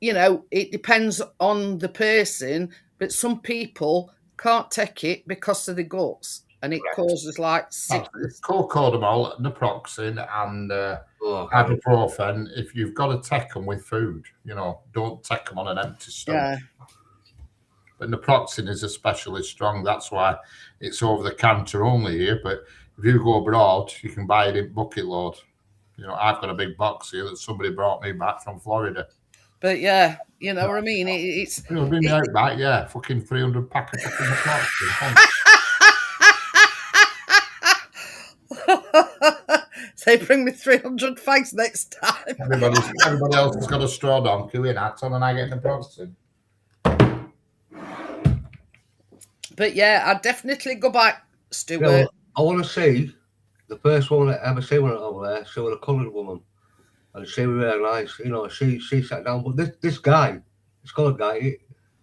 it depends on the person, but some people can't take it because of the guts. and it Correct. causes like sickness. Cocodamol, naproxen, and ibuprofen. If you've got to take them with food, don't take them on an empty stomach. Yeah. But naproxen is especially strong. That's why it's over the counter only here. But if you go abroad, you can buy it in bucket load. I've got a big box here that somebody brought me back from Florida. But yeah, you know what I mean. It's bring me out back, yeah, fucking 300 pack of fucking naproxen. Say, bring me 300 fags next time. Everybody else has got a straw donkey with hats on, and I get naproxen. But yeah, I'd definitely go back, Stuart. Yeah, I want to see the first woman I ever seen over there. She was a coloured woman, and she was really nice. She sat down. But this guy, this coloured guy,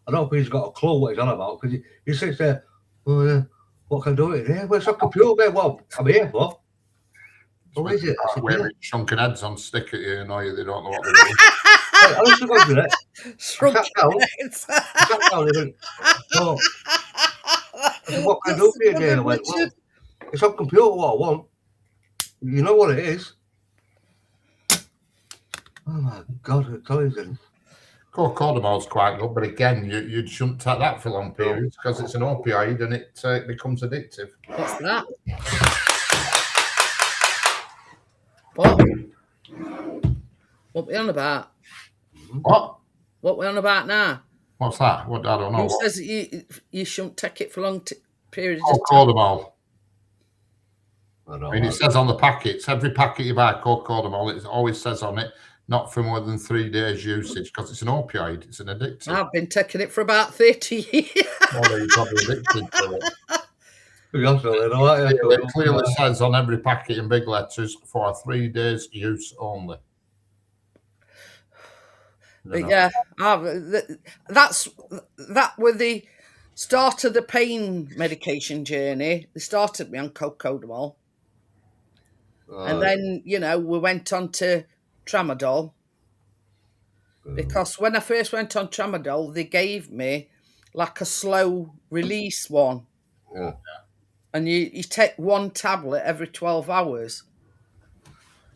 I don't think he's got a clue what he's on about, because he sits there. Oh yeah, what can I do it? Yeah, where's the computer? Well, I'm here for. What is it? Wearing shrunken heads on stick at you, they don't know what they're doing. I used to go to that. Shrunken heads. I sat down and oh. I said, what can I do for you again? I went, well, it's on computer what I want. You know what it is. Oh my God, I tell you then. Cocodamol's quite good, but again, you shouldn't take that for long periods because it's an opioid and it becomes addictive. What's that? What? What we on about? What? What we on about now? What's that? What? I don't know. Who says you shouldn't take it for long periods of time? Cocodamol. I mean, it says on the packets, every packet you buy Cocodamol, it always says on it, not for more than 3 days usage, because it's an opioid. It's an addictive. I've been taking it for about 30 years. Well, you're probably addicted to it. It clearly says on every packet in big letters for 3 days use only. But yeah, that was the start of the pain medication journey. They started me on Cocodamol. And then, we went on to Tramadol. Because when I first went on Tramadol, they gave me like a slow release one. Yeah. And you take one tablet every 12 hours.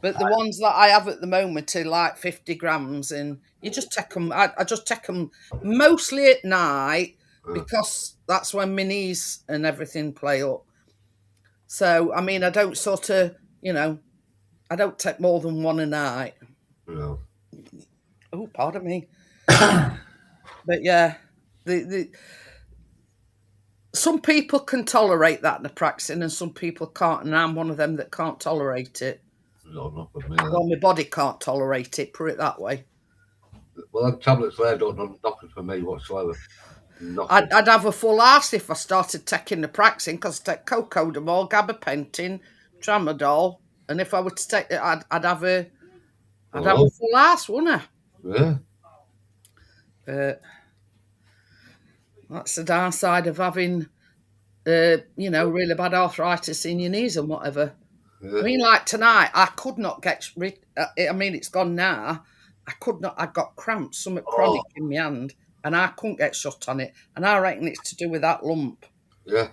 But the ones that I have at the moment are like 50 grams, and you just take them. I just take them mostly at night because that's when my knees and everything play up. So, I mean, I don't I don't take more than one a night. No. Oh, pardon me. But yeah, some people can tolerate that naproxen and some people can't, and I'm one of them that can't tolerate it. No, not for me. Well, my body can't tolerate it, put it that way. Well, the tablets there don't do nothing for me whatsoever. I'd have a full arse if I started taking naproxen, because I take Cocodamol, gabapentin, Tramadol, and if I were to take it, I'd have a full arse, wouldn't I? Yeah. That's the downside of having, really bad arthritis in your knees and whatever. Yeah. I mean, like tonight, I could not get rid. I mean, it's gone now. I could not. I got cramps, something chronic in my hand, and I couldn't get shut on it. And I reckon it's to do with that lump. Yeah.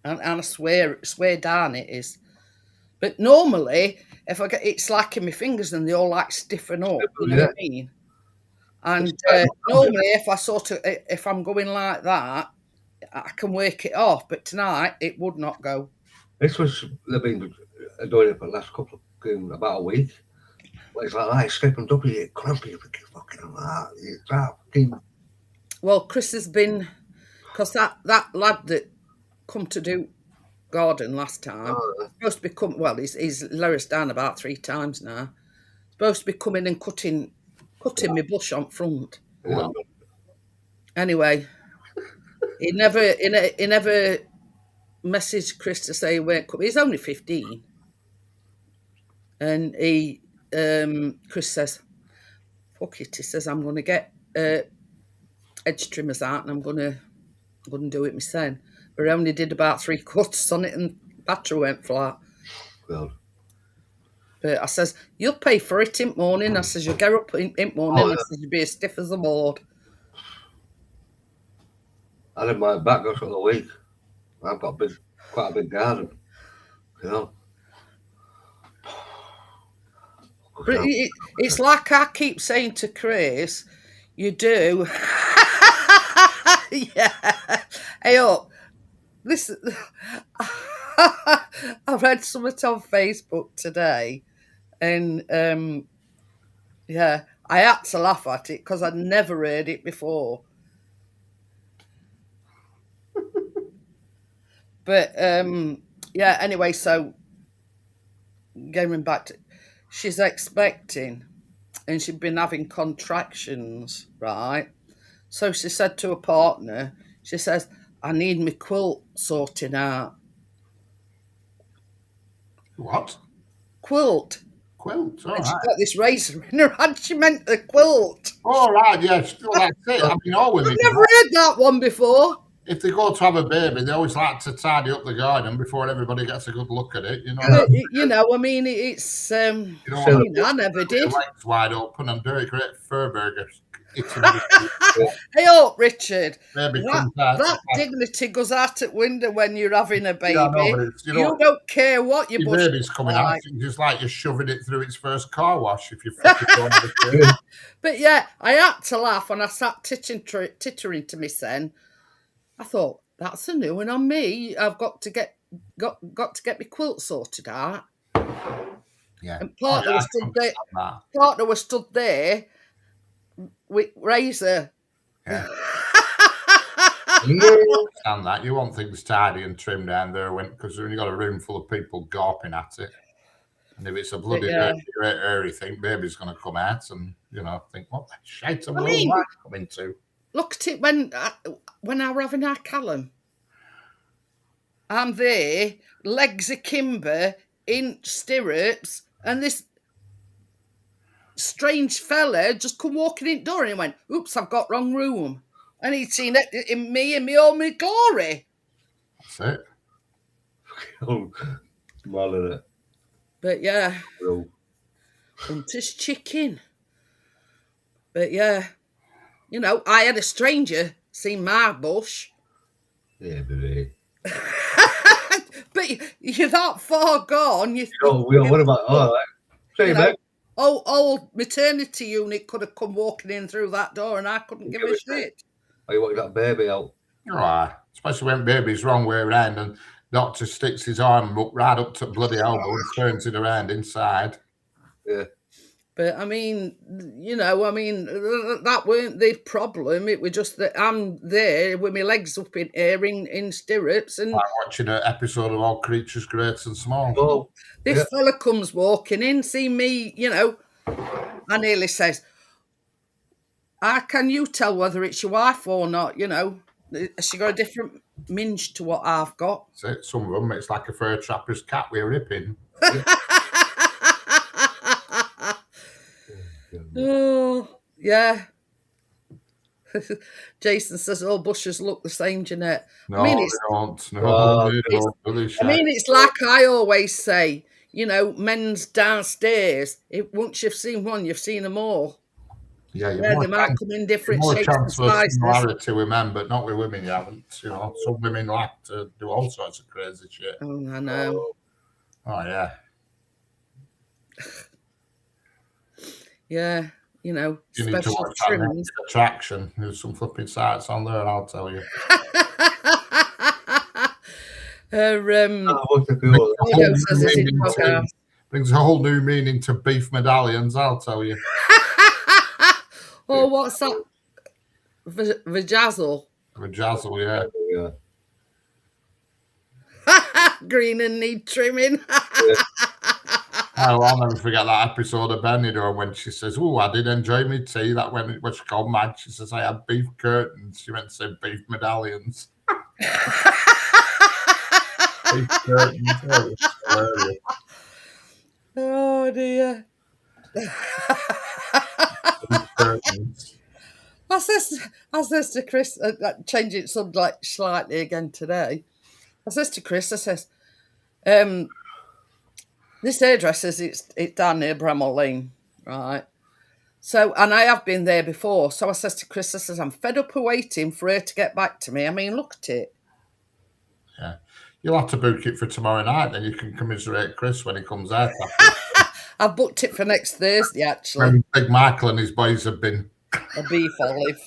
And I swear down it is. But normally, if I get it's like in my fingers and they all like stiffen up. You know what I mean? And normally, if I'm going like that, I can work it off. But tonight, it would not go. They've been doing it for the last about a week. Well, it's like that, it's stiffened up, you get crampy, you fucking that. Well, Chris has been, because that lad that come to do garden last time, supposed to be coming, well, he's lowered us down about 3 times now. Supposed to be coming and cutting my bush on front. Yeah. Anyway, he never messaged Chris to say he won't come. He's only 15. And Chris says, fuck it, he says, I'm going to get edge trimmers out and I'm going to do it myself. But I only did about 3 cuts on it and battery went flat. Well. But I says, you'll pay for it in the morning. I says, you'll get up in the morning. I says, you'll be as stiff as a board. I had my back got for the week. I've got quite a big garden. You know. But it's like I keep saying to Chris, you do. Yeah. Hey up. Listen, I read something on Facebook today, and yeah, I had to laugh at it because I'd never heard it before. But yeah, anyway, so going back to, she's expecting, and she'd been having contractions, right? So she said to her partner, she says, I need my quilt sorting out. What? Quilt. Quilt, all And she right. got this razor in her hand. She meant the quilt. All right, yeah, still that's it. I mean, all women, I've never heard that one before. if they go to have a baby, they always like to tidy up the garden before everybody gets a good look at it. You know, But, you know, I mean, it's, you don't I want mean, I never to did. legs wide open and dirty great fur burgers. Hey up, Richard. Baby comes out. That dignity goes out at window when you're having a baby. Yeah, I know, but it's, you don't care what your bush baby's coming out. like. It's just like you're shoving it through its first car wash if you flick it on the But yeah, I had to laugh when I sat tittering to me then. I thought, that's a new one on me. I've got to get my quilt sorted out. Yeah. And partner was stood there with razor. Yeah. Understand that. You want things tidy and trimmed down there because when you've got a room full of people gawping at it. And if it's a bloody airy thing, baby's going to come out and, you know, think, what the shite of world am I coming to? Look at it when we're having our Callum. I'm there, legs akimbo, in stirrups, and this strange fella just come walking in the door and he went, oops, I've got wrong room. And he'd seen it in me and me all my glory. That's it. Oh, mad at it. But yeah, Real. Hunter's chicken. But yeah, you know, I had a stranger see my bush. Yeah, baby. But you're that far gone. What about all right? Say, mate. Old maternity unit could have come walking in through that door and I couldn't give a shit. Oh, you want that baby out? Right. Especially when baby's wrong way around and doctor sticks his arm up right up to bloody elbow and turns it around inside. Yeah. But I mean, you know, that weren't the problem. It was just that I'm there with my legs up in air in stirrups and like watching an episode of All Creatures Great and Small. Oh, this fella comes walking in, see me, you know, and nearly says, how can you tell whether it's your wife or not? You know, has she got a different minge to what I've got? Some of them, it's like a fur trapper's cat we're ripping. Oh, yeah. Jason says all bushes look the same, Jeanette. No, they don't. No, they don't. I mean, it's like I always say, you know, men's downstairs. Once you've seen one, you've seen them all. Yeah, they might come in different shapes and sizes. Similarity with men, but not with women. You haven't. You know, some women like to do all sorts of crazy shit. Oh, I know. Oh yeah. Yeah, you know, you need to watch that Attraction. There's some flipping sites on there, and I'll tell you. Brings a whole new meaning to beef medallions, I'll tell you. Oh, what's that? Vajazzle. Vajazzle, yeah. Green and need trimming. Oh, I'll never forget that episode of Benidorm when she says, "Oh, I did enjoy my tea." That when it was called mad. She says, "I had beef curtains." She meant to say beef medallions. Beef curtains. Oh dear. I says to Chris, change it slightly again today. I says to Chris, I says, this hairdresser's, it's down near Bramall Lane, right? So, and I have been there before. So I says to Chris, I says, I'm fed up of waiting for her to get back to me. I mean, look at it. Yeah. You'll have to book it for tomorrow night, then you can commiserate Chris when he comes out. I've booked it for next Thursday, actually. When Big Michael and his boys have been. A beef olive.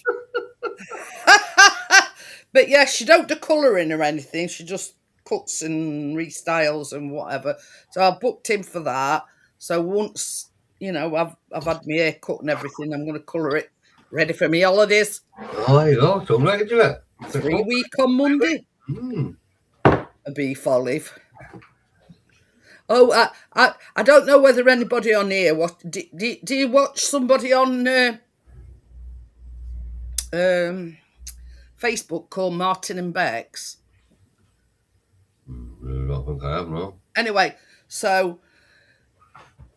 But yeah, she don't do colouring or anything. She just cuts and restyles and whatever. So I booked him for that. So once, you know, I've had my hair cut and everything, I'm going to colour it. Ready for me holidays. Oh, there you go. So I'm ready to it. 3 week on Monday. Mm. A beef olive. Oh, I don't know whether anybody on here. Do you watch somebody on Facebook called Martin and Bex? I don't think I have, no. Anyway, so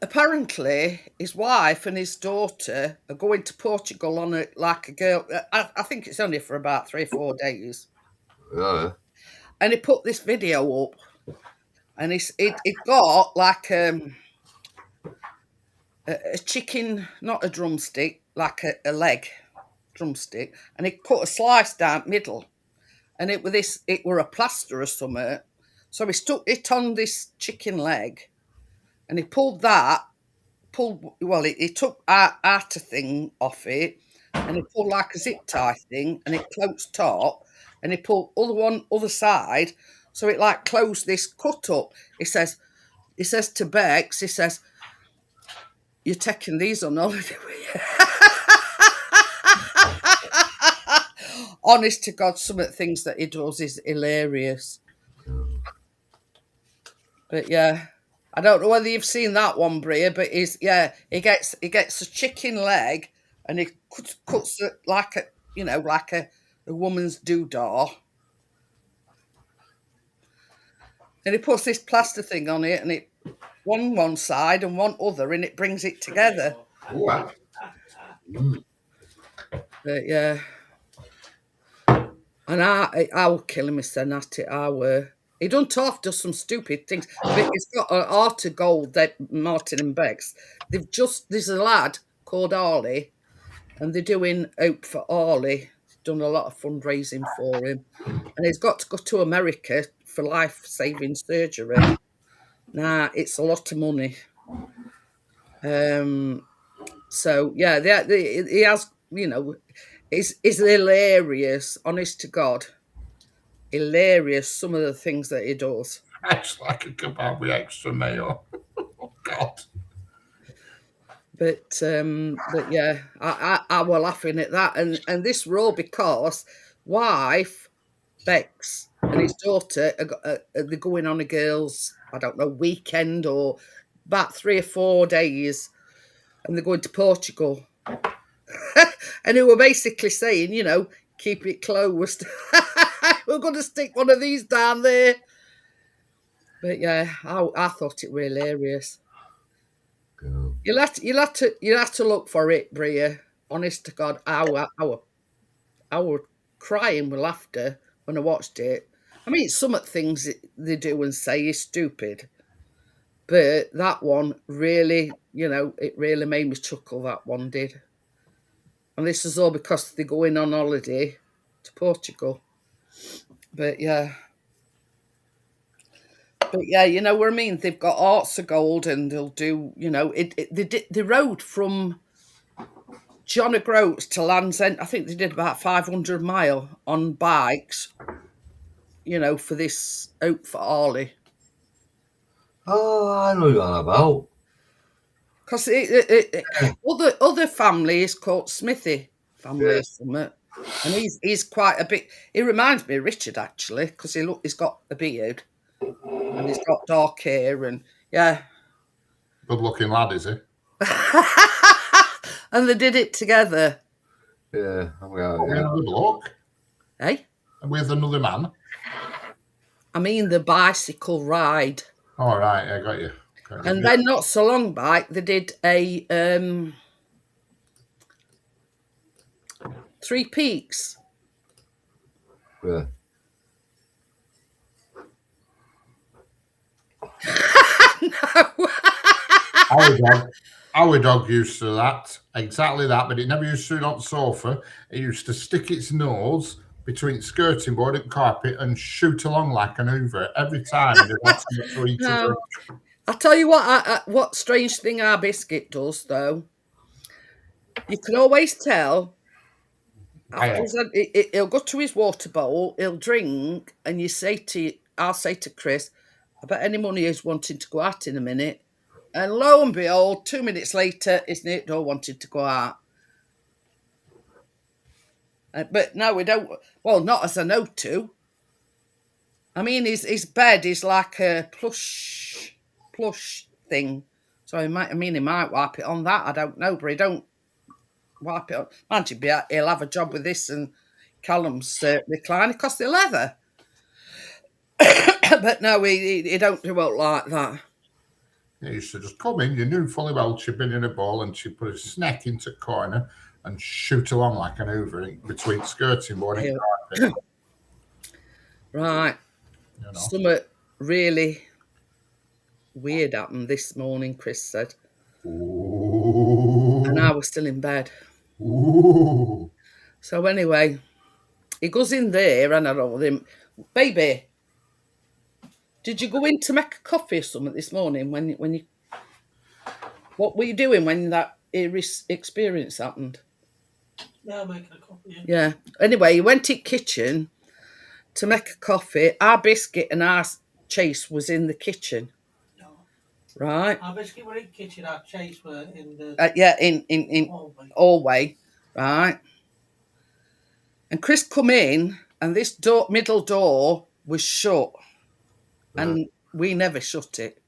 apparently his wife and his daughter are going to Portugal on a girl. I think it's only for about 3 or 4 days. Yeah. And he put this video up, and it got like a chicken, not a drumstick, like a leg drumstick, and he cut a slice down middle, and it were a plaster or something. So he stuck it on this chicken leg, and he he took a thing off it, and he pulled like a zip tie thing, and it closed top, and he pulled other side, so it like closed this cut up. He says to Bex, he says, "You're taking these on holiday with you." Honest to God, some of the things that he does is hilarious. But yeah, I don't know whether you've seen that one, Bria, but he gets a chicken leg, and he cuts it like a woman's doodah, and he puts this plaster thing on it, and it one side and one other, and it brings it together. Wow. But yeah, and I will kill him if they're at it. I were. He does some stupid things, but he's got an heart of gold that Martin and Bex. There's a lad called Arlie, and they're doing Hope for Arlie. Done a lot of fundraising for him, and he's got to go to America for life-saving surgery. Now it's a lot of money. So yeah, he has, you know, it's hilarious. Honest to God, hilarious. Some of the things that he does. It's like a kebab with extra mayo. Oh God. But yeah, I were laughing at that, and this were all because wife Bex and his daughter they're going on a girls', I don't know, weekend or about 3 or 4 days, and they're going to Portugal. And they were basically saying, you know, keep it closed. We're going to stick one of these down there. But yeah, I thought it was hilarious. Cool. You'll have to look for it, Bria. Honest to God, I were crying with laughter when I watched it. I mean, some of the things they do and say is stupid, but that one really, you know, it really made me chuckle. That one did, and this is all because they're going on holiday to Portugal. But yeah, you know what I mean. They've got hearts of gold, and they'll do, you know, the road from John O'Groats to Land's End. I think they did about 500 mile on bikes, you know, for this Hope for Arlie. Oh, I know you're on about. Because other family is called Smithy family or something. And he's quite a bit. He reminds me of Richard, actually, because he's got a beard and he's got dark hair, and yeah. Good-looking lad, is he? And they did it together. Yeah, Another bloke. Eh? And with another man. I mean the bicycle ride. All right, I got you. And then not so long back, they did a Three Peaks. Yeah. No. Our dog used to that, exactly that, but it never used to sit on the sofa. It used to stick its nose between skirting board and carpet and shoot along like an Hoover every time. And that's to eat a drink. I'll tell you what strange thing our biscuit does, though. You can always tell. He'll go to his water bowl, he'll drink, and I'll say to Chris, I bet any money he's wanting to go out in a minute. And lo and behold, 2 minutes later, his neat door wanted to go out. But no, we don't. Well, not as I know to. I mean, his bed is like a plush thing. So he might wipe it on that. I don't know, but he don't wipe it on. Imagine he'll have a job with this and Callum's recliner because they're leather. But no, he don't do it like that. He used to just come in. You knew fully well she'd been in a ball and she'd put his neck into the corner and shoot along like an Hoover between skirting board and carpet. Right. You know. Something really weird happened this morning, Chris said. Ooh. And I was still in bed. Ooh. So anyway, he goes in there and I don't with him. Baby, did you go in to make a coffee or something this morning when you what were you doing when that experience happened? Yeah, making a coffee. Yeah. Anyway, he went to the kitchen to make a coffee. Our biscuit and our Chase was in the kitchen. No. Right. Our biscuit were in the kitchen, our Chase were in the in hallway. Right. And Chris come in and this middle door was shut. And we never shut it.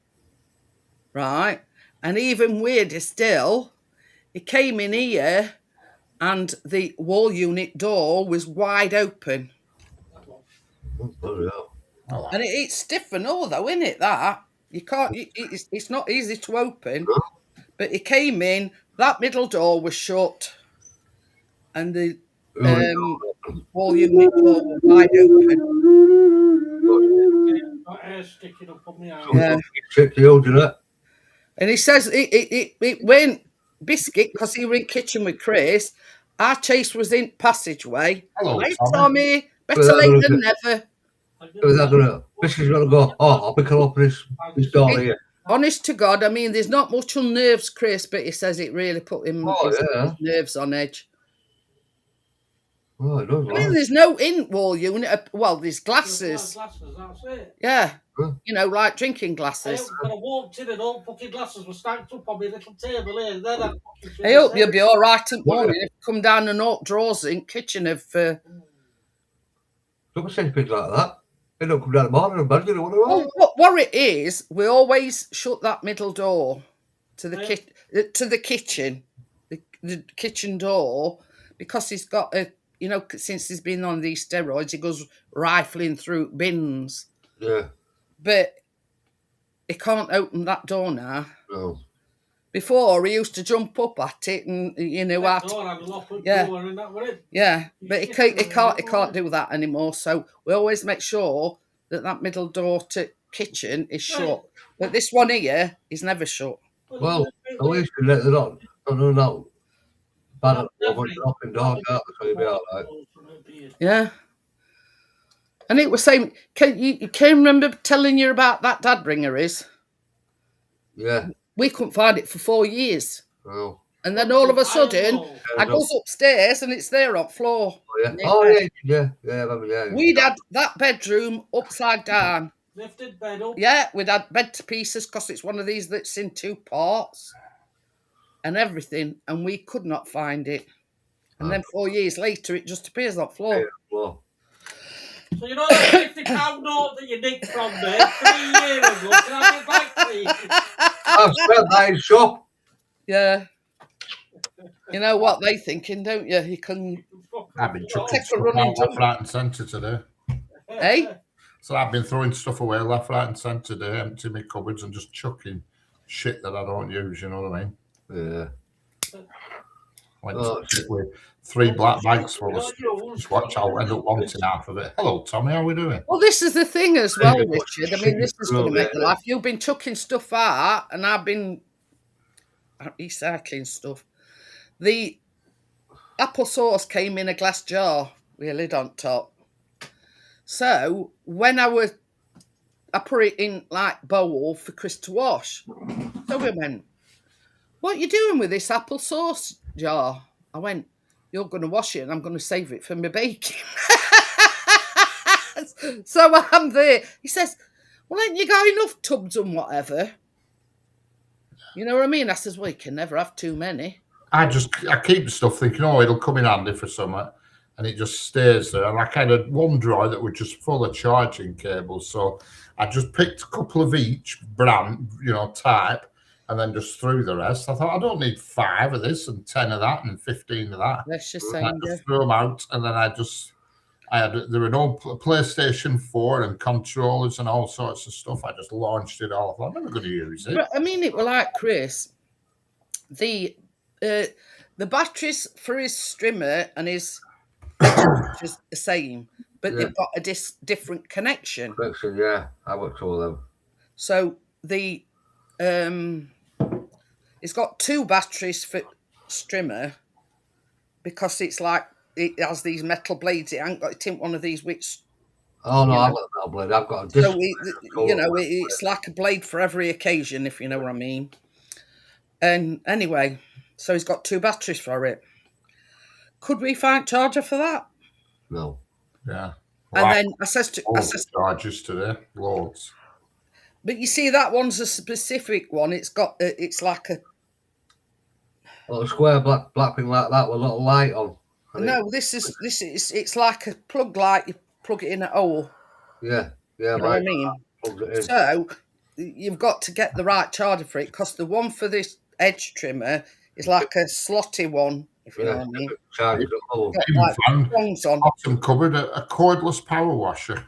Right. And even weirder still, he came in here and the wall unit door was wide open. And it's stiff and all, though, isn't it? That you can't. It's not easy to open. But he came in. That middle door was shut, and the wall unit door was wide open. Got hair sticking up on my Yeah. And he says it went biscuit because he were in kitchen with Chris. Our Chase was in passageway. Hello, Hey, Tommy. Tommy. Better late than never. Biscuit's gonna go. Oh, I'll pick her up this door here. Honest to God, I mean, there's not much on nerves, Chris, but he says it really put him his nerves on edge. Oh, I mean, there's no in-wall unit. Well, there's glasses. Glasses, that's it. Yeah. You know, like drinking glasses. When I walked in and all fucking glasses were stacked up on my little table here. Then I hope you'll be all right in the morning. If you come down and all drawers in kitchen of... Don't say things like that. They don't come down the morning and bed, you know what it is, we always shut that middle door to the kitchen, the kitchen door, because he's got a, you know, since he's been on these steroids, he goes rifling through bins. Yeah. But he can't open that door now. No. Before, he used to jump up at it and, you know, yeah, but he can't do that anymore. So we always make sure that middle door to kitchen is shut. But this one here is never shut. Well, at least you let it on. No. Bad open doors out, so you'll be all right. Yeah. And it was saying, can you remember telling you about that dad bringer is? Yeah. We couldn't find it for 4 years. Oh. And then all of a sudden, I goes upstairs and it's there on the floor. Oh, yeah. Yeah. We'd had that bedroom upside down. Lifted bed up. Yeah, we'd had bed to pieces because it's one of these that's in 2 parts and everything. And we could not find it. And then 4 years later, it just appears on the floor. Yeah, so you know that £50 note that you nicked from there 3 years ago? Can I get back to you? I've spent that in shop. Yeah. You know what they thinking, don't you? You can. I've been chucking stuff out left, right, and centre today. Hey. So I've been throwing stuff away left, right, and centre today, emptying my cupboards and just chucking shit that I don't use. You know what I mean? Yeah. Went with 3 black bags full of stuff. Just watch, I'll end up wanting half of it. Hello, Tommy, how are we doing? Well, this is the thing as well, Richard. I mean, this is going to make you laugh. You've been chucking stuff out, and I've been recycling stuff. The applesauce came in a glass jar with a lid on top. So when I put it in like bowl for Chris to wash. So we went, what are you doing with this applesauce jar? I went, you're going to wash it and I'm going to save it for my baking. So I'm there. He says, well, ain't you got enough tubs and whatever? You know what I mean? I says, well, you can never have too many. I keep stuff thinking, oh, it'll come in handy for summer, and it just stays there. And I kind of one drawer that was just full of charging cables, so I just picked a couple of each brand, type, and then just threw the rest. I thought I don't need 5 of this and 10 of that and 15 of that. Let's just I just threw them out, and then there were no PlayStation 4 and controllers and all sorts of stuff. I just launched it all. I thought, I'm never going to use it. But, I mean, it was like Chris, the batteries for his strimmer and his is the same, but they've got a different connection. Yeah, I worked all them. So the it's got 2 batteries for strimmer because it's like it has these metal blades. It ain't one of these which. Oh no, I've got a metal blade. I've got a disc. So it's like a blade for every occasion, if you know what I mean. And anyway, so he's got 2 batteries for it. Could we find charger for that? No. Yeah. And then I says chargers today, loads. But you see, that one's a specific one. It's got it's like a little square black thing like that with a little light on. No, this is it's like a plug light. You plug it in a hole. Yeah, you know what I mean. So you've got to get the right charger for it because the one for this edge trimmer is like a slotty one. If you know what I mean. Bottom cupboard, a cordless power washer.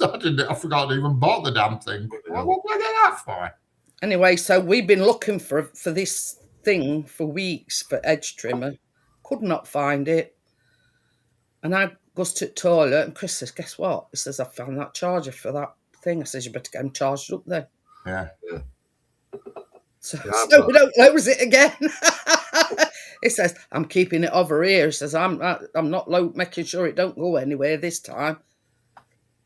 I forgot to even bought the damn thing. What did I get that for? Anyway, so we've been looking for this thing for weeks for edge trimmer. Could not find it. And I goes to the toilet and Chris says, guess what? He says, I found that charger for that thing. I says, you better get him charged up then. Yeah. So we don't lose it again. He says, I'm keeping it over here. He says, I'm not making sure it don't go anywhere this time.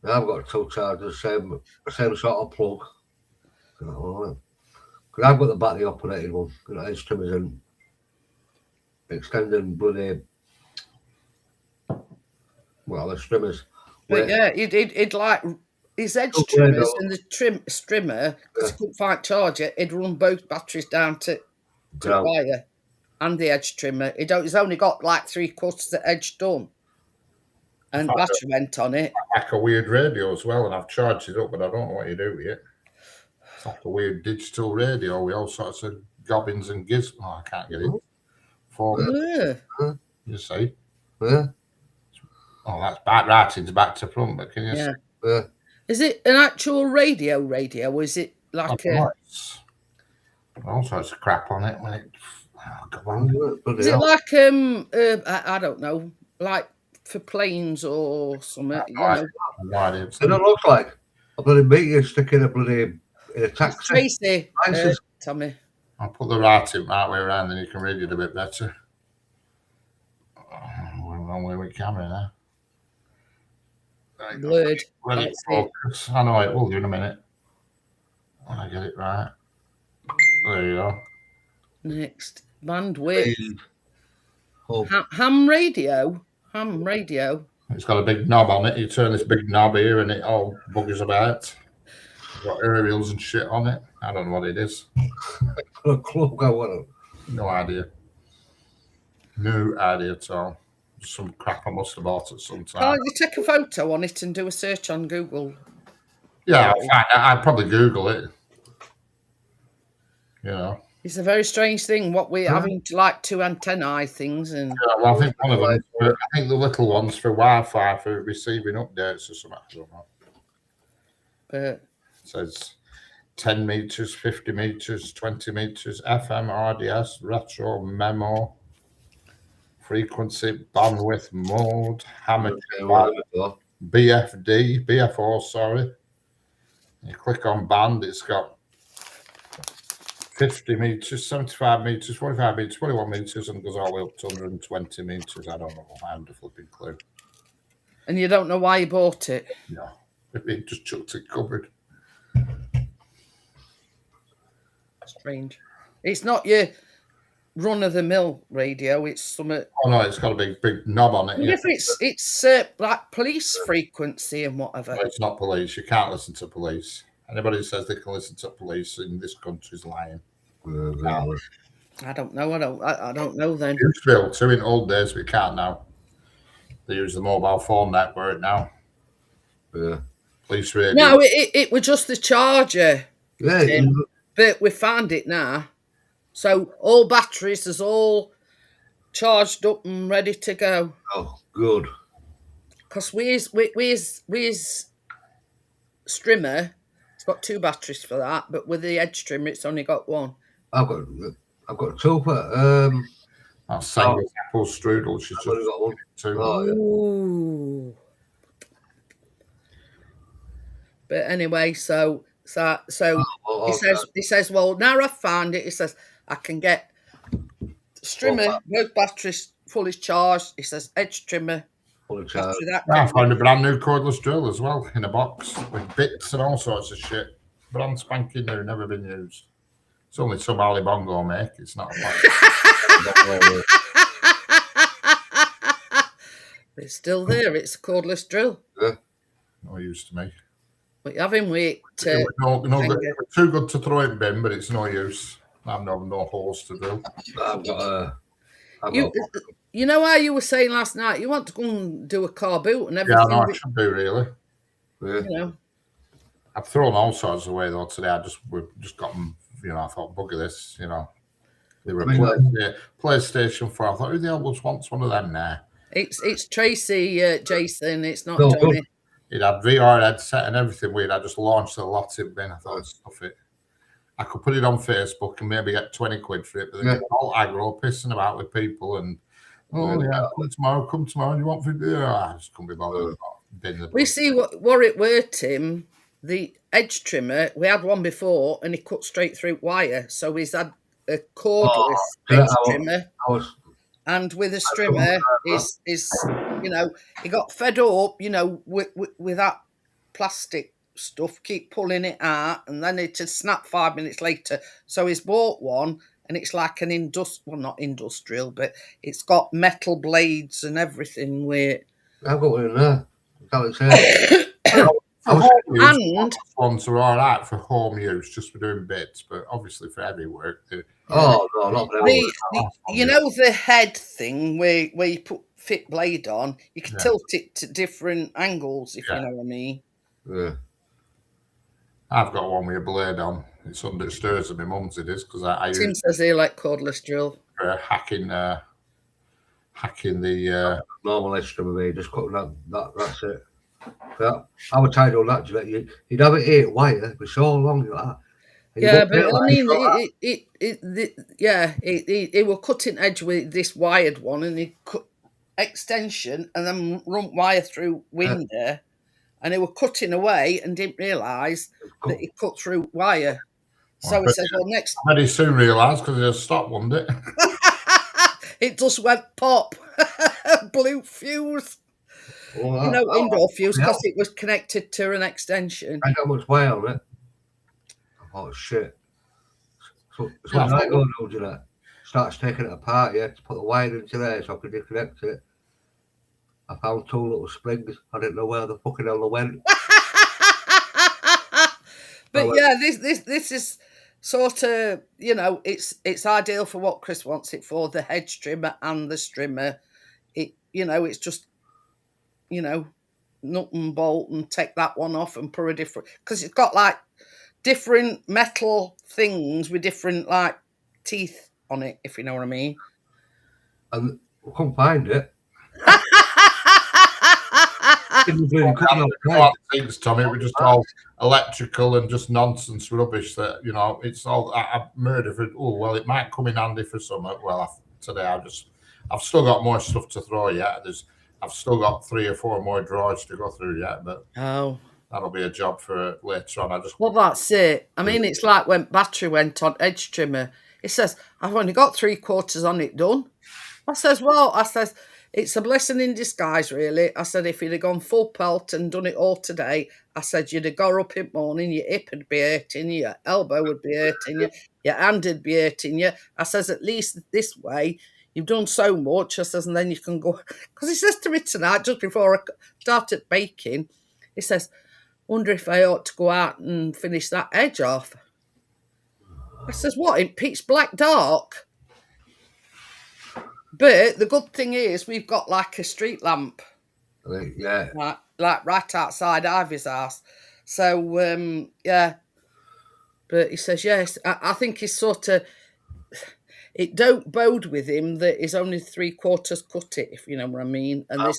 I've got 2 chargers, same sort of plug. Because I've got the battery operated one. Edge trimmers and extending bloody, the trimmers. But yeah, he'd like his edge trimmers and the strimmer, because he couldn't find charger, he'd run both batteries down to wire and the edge trimmer. He's only got like 3/4 the edge done. And battery went on it. Like a weird radio as well, and I've charged it up, but I don't know what you do with it. It's like a weird digital radio with all sorts of gobbins and gizmos. Oh, I can't get it. You see? Yeah. Oh, that's back right into back to front, but can you see? Yeah. Is it an actual radio, or is it like all sorts of crap on it when it. Oh, come on. Is it like I don't know, like for planes or something? It don't look like a bloody meter sticking a bloody in a taxi. Tracy, Tommy. I'll put the writing right way around, then you can read it a bit better. We're wrong way with camera now. Blurred. Focus. I know it will do in a minute when I get it right. There you go. Next bandwidth. Ham radio. It's got a big knob on it. You turn this big knob here, and it all buggers about. It's got aerials and shit on it. I don't know what it is. No idea. No idea at all. Some crap I must have bought at some time. Can't you take a photo on it and do a search on Google? Yeah, I'd probably Google it. It's a very strange thing. What we're having to like 2 antennae things, and I think one of them. I think the little ones for Wi-Fi for receiving updates or something. I don't know. But it says 10 meters, 50 meters, 20 meters, FM, RDS, retro, memo, frequency, bandwidth, mode, hammer, BFO, sorry. You click on band, it's got 50 meters, 75 meters, 45 meters, 21 meters, and goes all the way up to 120 meters. I don't know. I haven't a flipping clue. And you don't know why you bought it? No, it just chucked it cupboard. Strange. It's not your run-of-the-mill radio. It's some. Oh no, it's got a big knob on it. What Yeah. if it's like police frequency and whatever? No, it's not police. You can't listen to police. Anybody who says they can listen to police in this country is lying. I don't know. I don't know then. You used to be able to in old days, but you can't now. They use the mobile phone network now. Yeah. Police radio. No, it was just the charger. Yeah. But we found it now. So all batteries is all charged up and ready to go. Oh, good. Because we's strimmer, it's got 2 batteries for that, but with the edge trimmer, it's only got 1. I've got 2 for That's single apple strudel. She's I've only just got 1. 2. Oh, yeah. Ooh. But anyway, so he says, well, now I've found it. He says I can get strimmer, both batteries fully charged. He says edge trimmer. Fully charged. I found a brand new cordless drill as well in a box with bits and all sorts of shit. Brand spanking new, never been used. It's only some Ali Bongo make. It's not a box. It's still there. It's a cordless drill. Yeah. No use to me. But you have him wait. No, too good to throw in bin, but it's no use. I've no holes to drill. I've got you know how you were saying last night, you want to go and do a car boot and everything. Yeah, no, I should do really. Yeah. You know. I've thrown all sorts away though today. We've just got them. You know, I thought bugger this. You know, they were PlayStation 4. I thought, who the hell wants one of them now? It's Tracy, Jason. It's not No, Johnny. It had VR headset and everything weird. I just launched a lot in bin. I thought, stuff it. I could put it on Facebook and maybe get 20 quid for it, but then all aggro, pissing about with people and come tomorrow. You want video? I just couldn't be bothered. We see what it were, Tim. The edge trimmer, we had one before and it cut straight through wire. So he's had a cordless edge trimmer. And with a strimmer, is you know, he got fed up, you know, with that plastic stuff, keep pulling it out, and then it had snapped 5 minutes later. So he's bought one, and it's like an not industrial, but it's got metal blades and everything with it. I've got one in there. And ones are all right for home use, just for doing bits, but obviously for heavy work. No, not you know the head thing where you put fit blade on, you can tilt it to different angles, if you know what I mean. Yeah. I've got one with a blade on. It's under the stairs of my mum's. It is because I Tim says he like cordless drill. Hacking the normal extra with me, just cutting that's it. Yeah, I would try to do that, Jeanette. You'd have it 8 wire for so long like that. Yeah, but I mean, it were cutting edge with this wired one, and he cut extension and then run wire through window, and they were cutting away and didn't realise that he cut through wire. So he said, "Well, next." I very soon realised because it just stopped, wouldn't it? It just went pop, blue fuse. Well, indoor fuse because it was connected to an extension. I got much wire on it. Oh shit! So I go to that. Starts taking it apart, to put the wire into there so I could disconnect it. I found 2 little springs. I didn't know where the fucking hell they went. But this is sort of, it's ideal for what Chris wants it for, the hedge trimmer and the strimmer. It's just, nut and bolt and take that one off and put a different, because it's got like different metal things with different like teeth on it, if you know what I mean. And we couldn't find it. Things, Tommy, were just all electrical and just nonsense rubbish that, it's all I murder for. Oh, well, it might come in handy for summer. Well, today I've still got more stuff to throw yet. I've still got 3 or 4 more drawers to go through yet, but that'll be a job for later on. Well, that's it. I mean, it's like when battery went on edge trimmer. It says, I've only got 3/4 on it done. I says, it's a blessing in disguise, really. I said, if you'd have gone full pelt and done it all today, I said, you'd have got up in the morning, your hip would be hurting you, your elbow would be hurting you, your hand would be hurting you. I says, at least this way, you've done so much. I says, and then you can go. Because he says to me tonight, just before I started baking, he says, wonder if I ought to go out and finish that edge off. I says, what, in pitch black dark? But the good thing is we've got like a street lamp. Yeah. Like right outside Ivy's house. So, yeah. But he says, yes, I think he's sort of, it don't bode with him that he's only 3/4 cut it, if you know what I mean. And it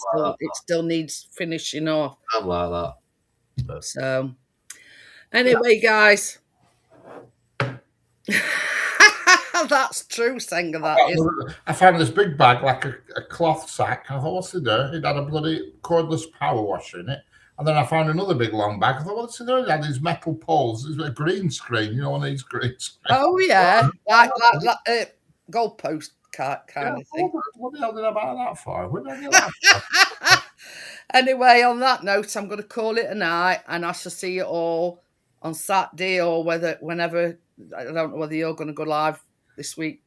still needs finishing off. I'm like that. So, anyway, guys. That's true, Senga, that is. I found this big bag, like a cloth sack. I thought, what's it doing? It had a bloody cordless power washer in it. And then I found another big long bag. I thought, what's it doing? It had these metal poles. It's a green screen, you know, one of these green screens. Oh, yeah. like goalpost kind of thing. What the hell did I buy that for? Where did I get that for? Anyway, on that note, I'm going to call it a night, and I shall see you all on Saturday or whenever. I don't know whether you're going to go live this week.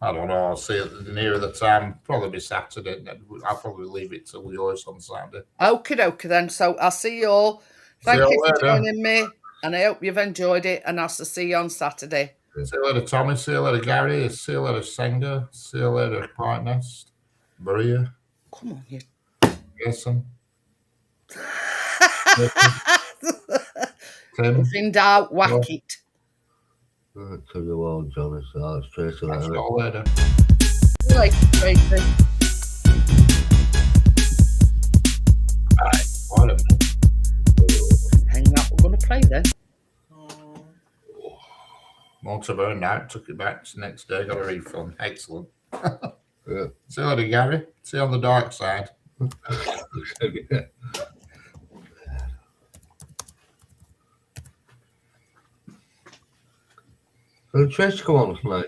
I don't know. I'll see it nearer the time. Probably be Saturday. I'll probably leave it till yours on Saturday. Okie dokie then. So I'll see you all. Thank you for joining me, and I hope you've enjoyed it. And I'll see you on Saturday. See you later, Tommy. See you later, Gary. See you later, Senga. See you later, Pint Nest. Maria. Come on, you. Jason. Tim. If in doubt, whack it. To the world, Johnny. So that's Tracy. See you later. See you later, Tracy. Wait a minute. Hang up. We're going to play then. Motor burned out. Took it back the next day. Got a refund. Excellent. Yeah. See you later, Gary. See you on the dark side. Yeah. So Tracy come on tonight.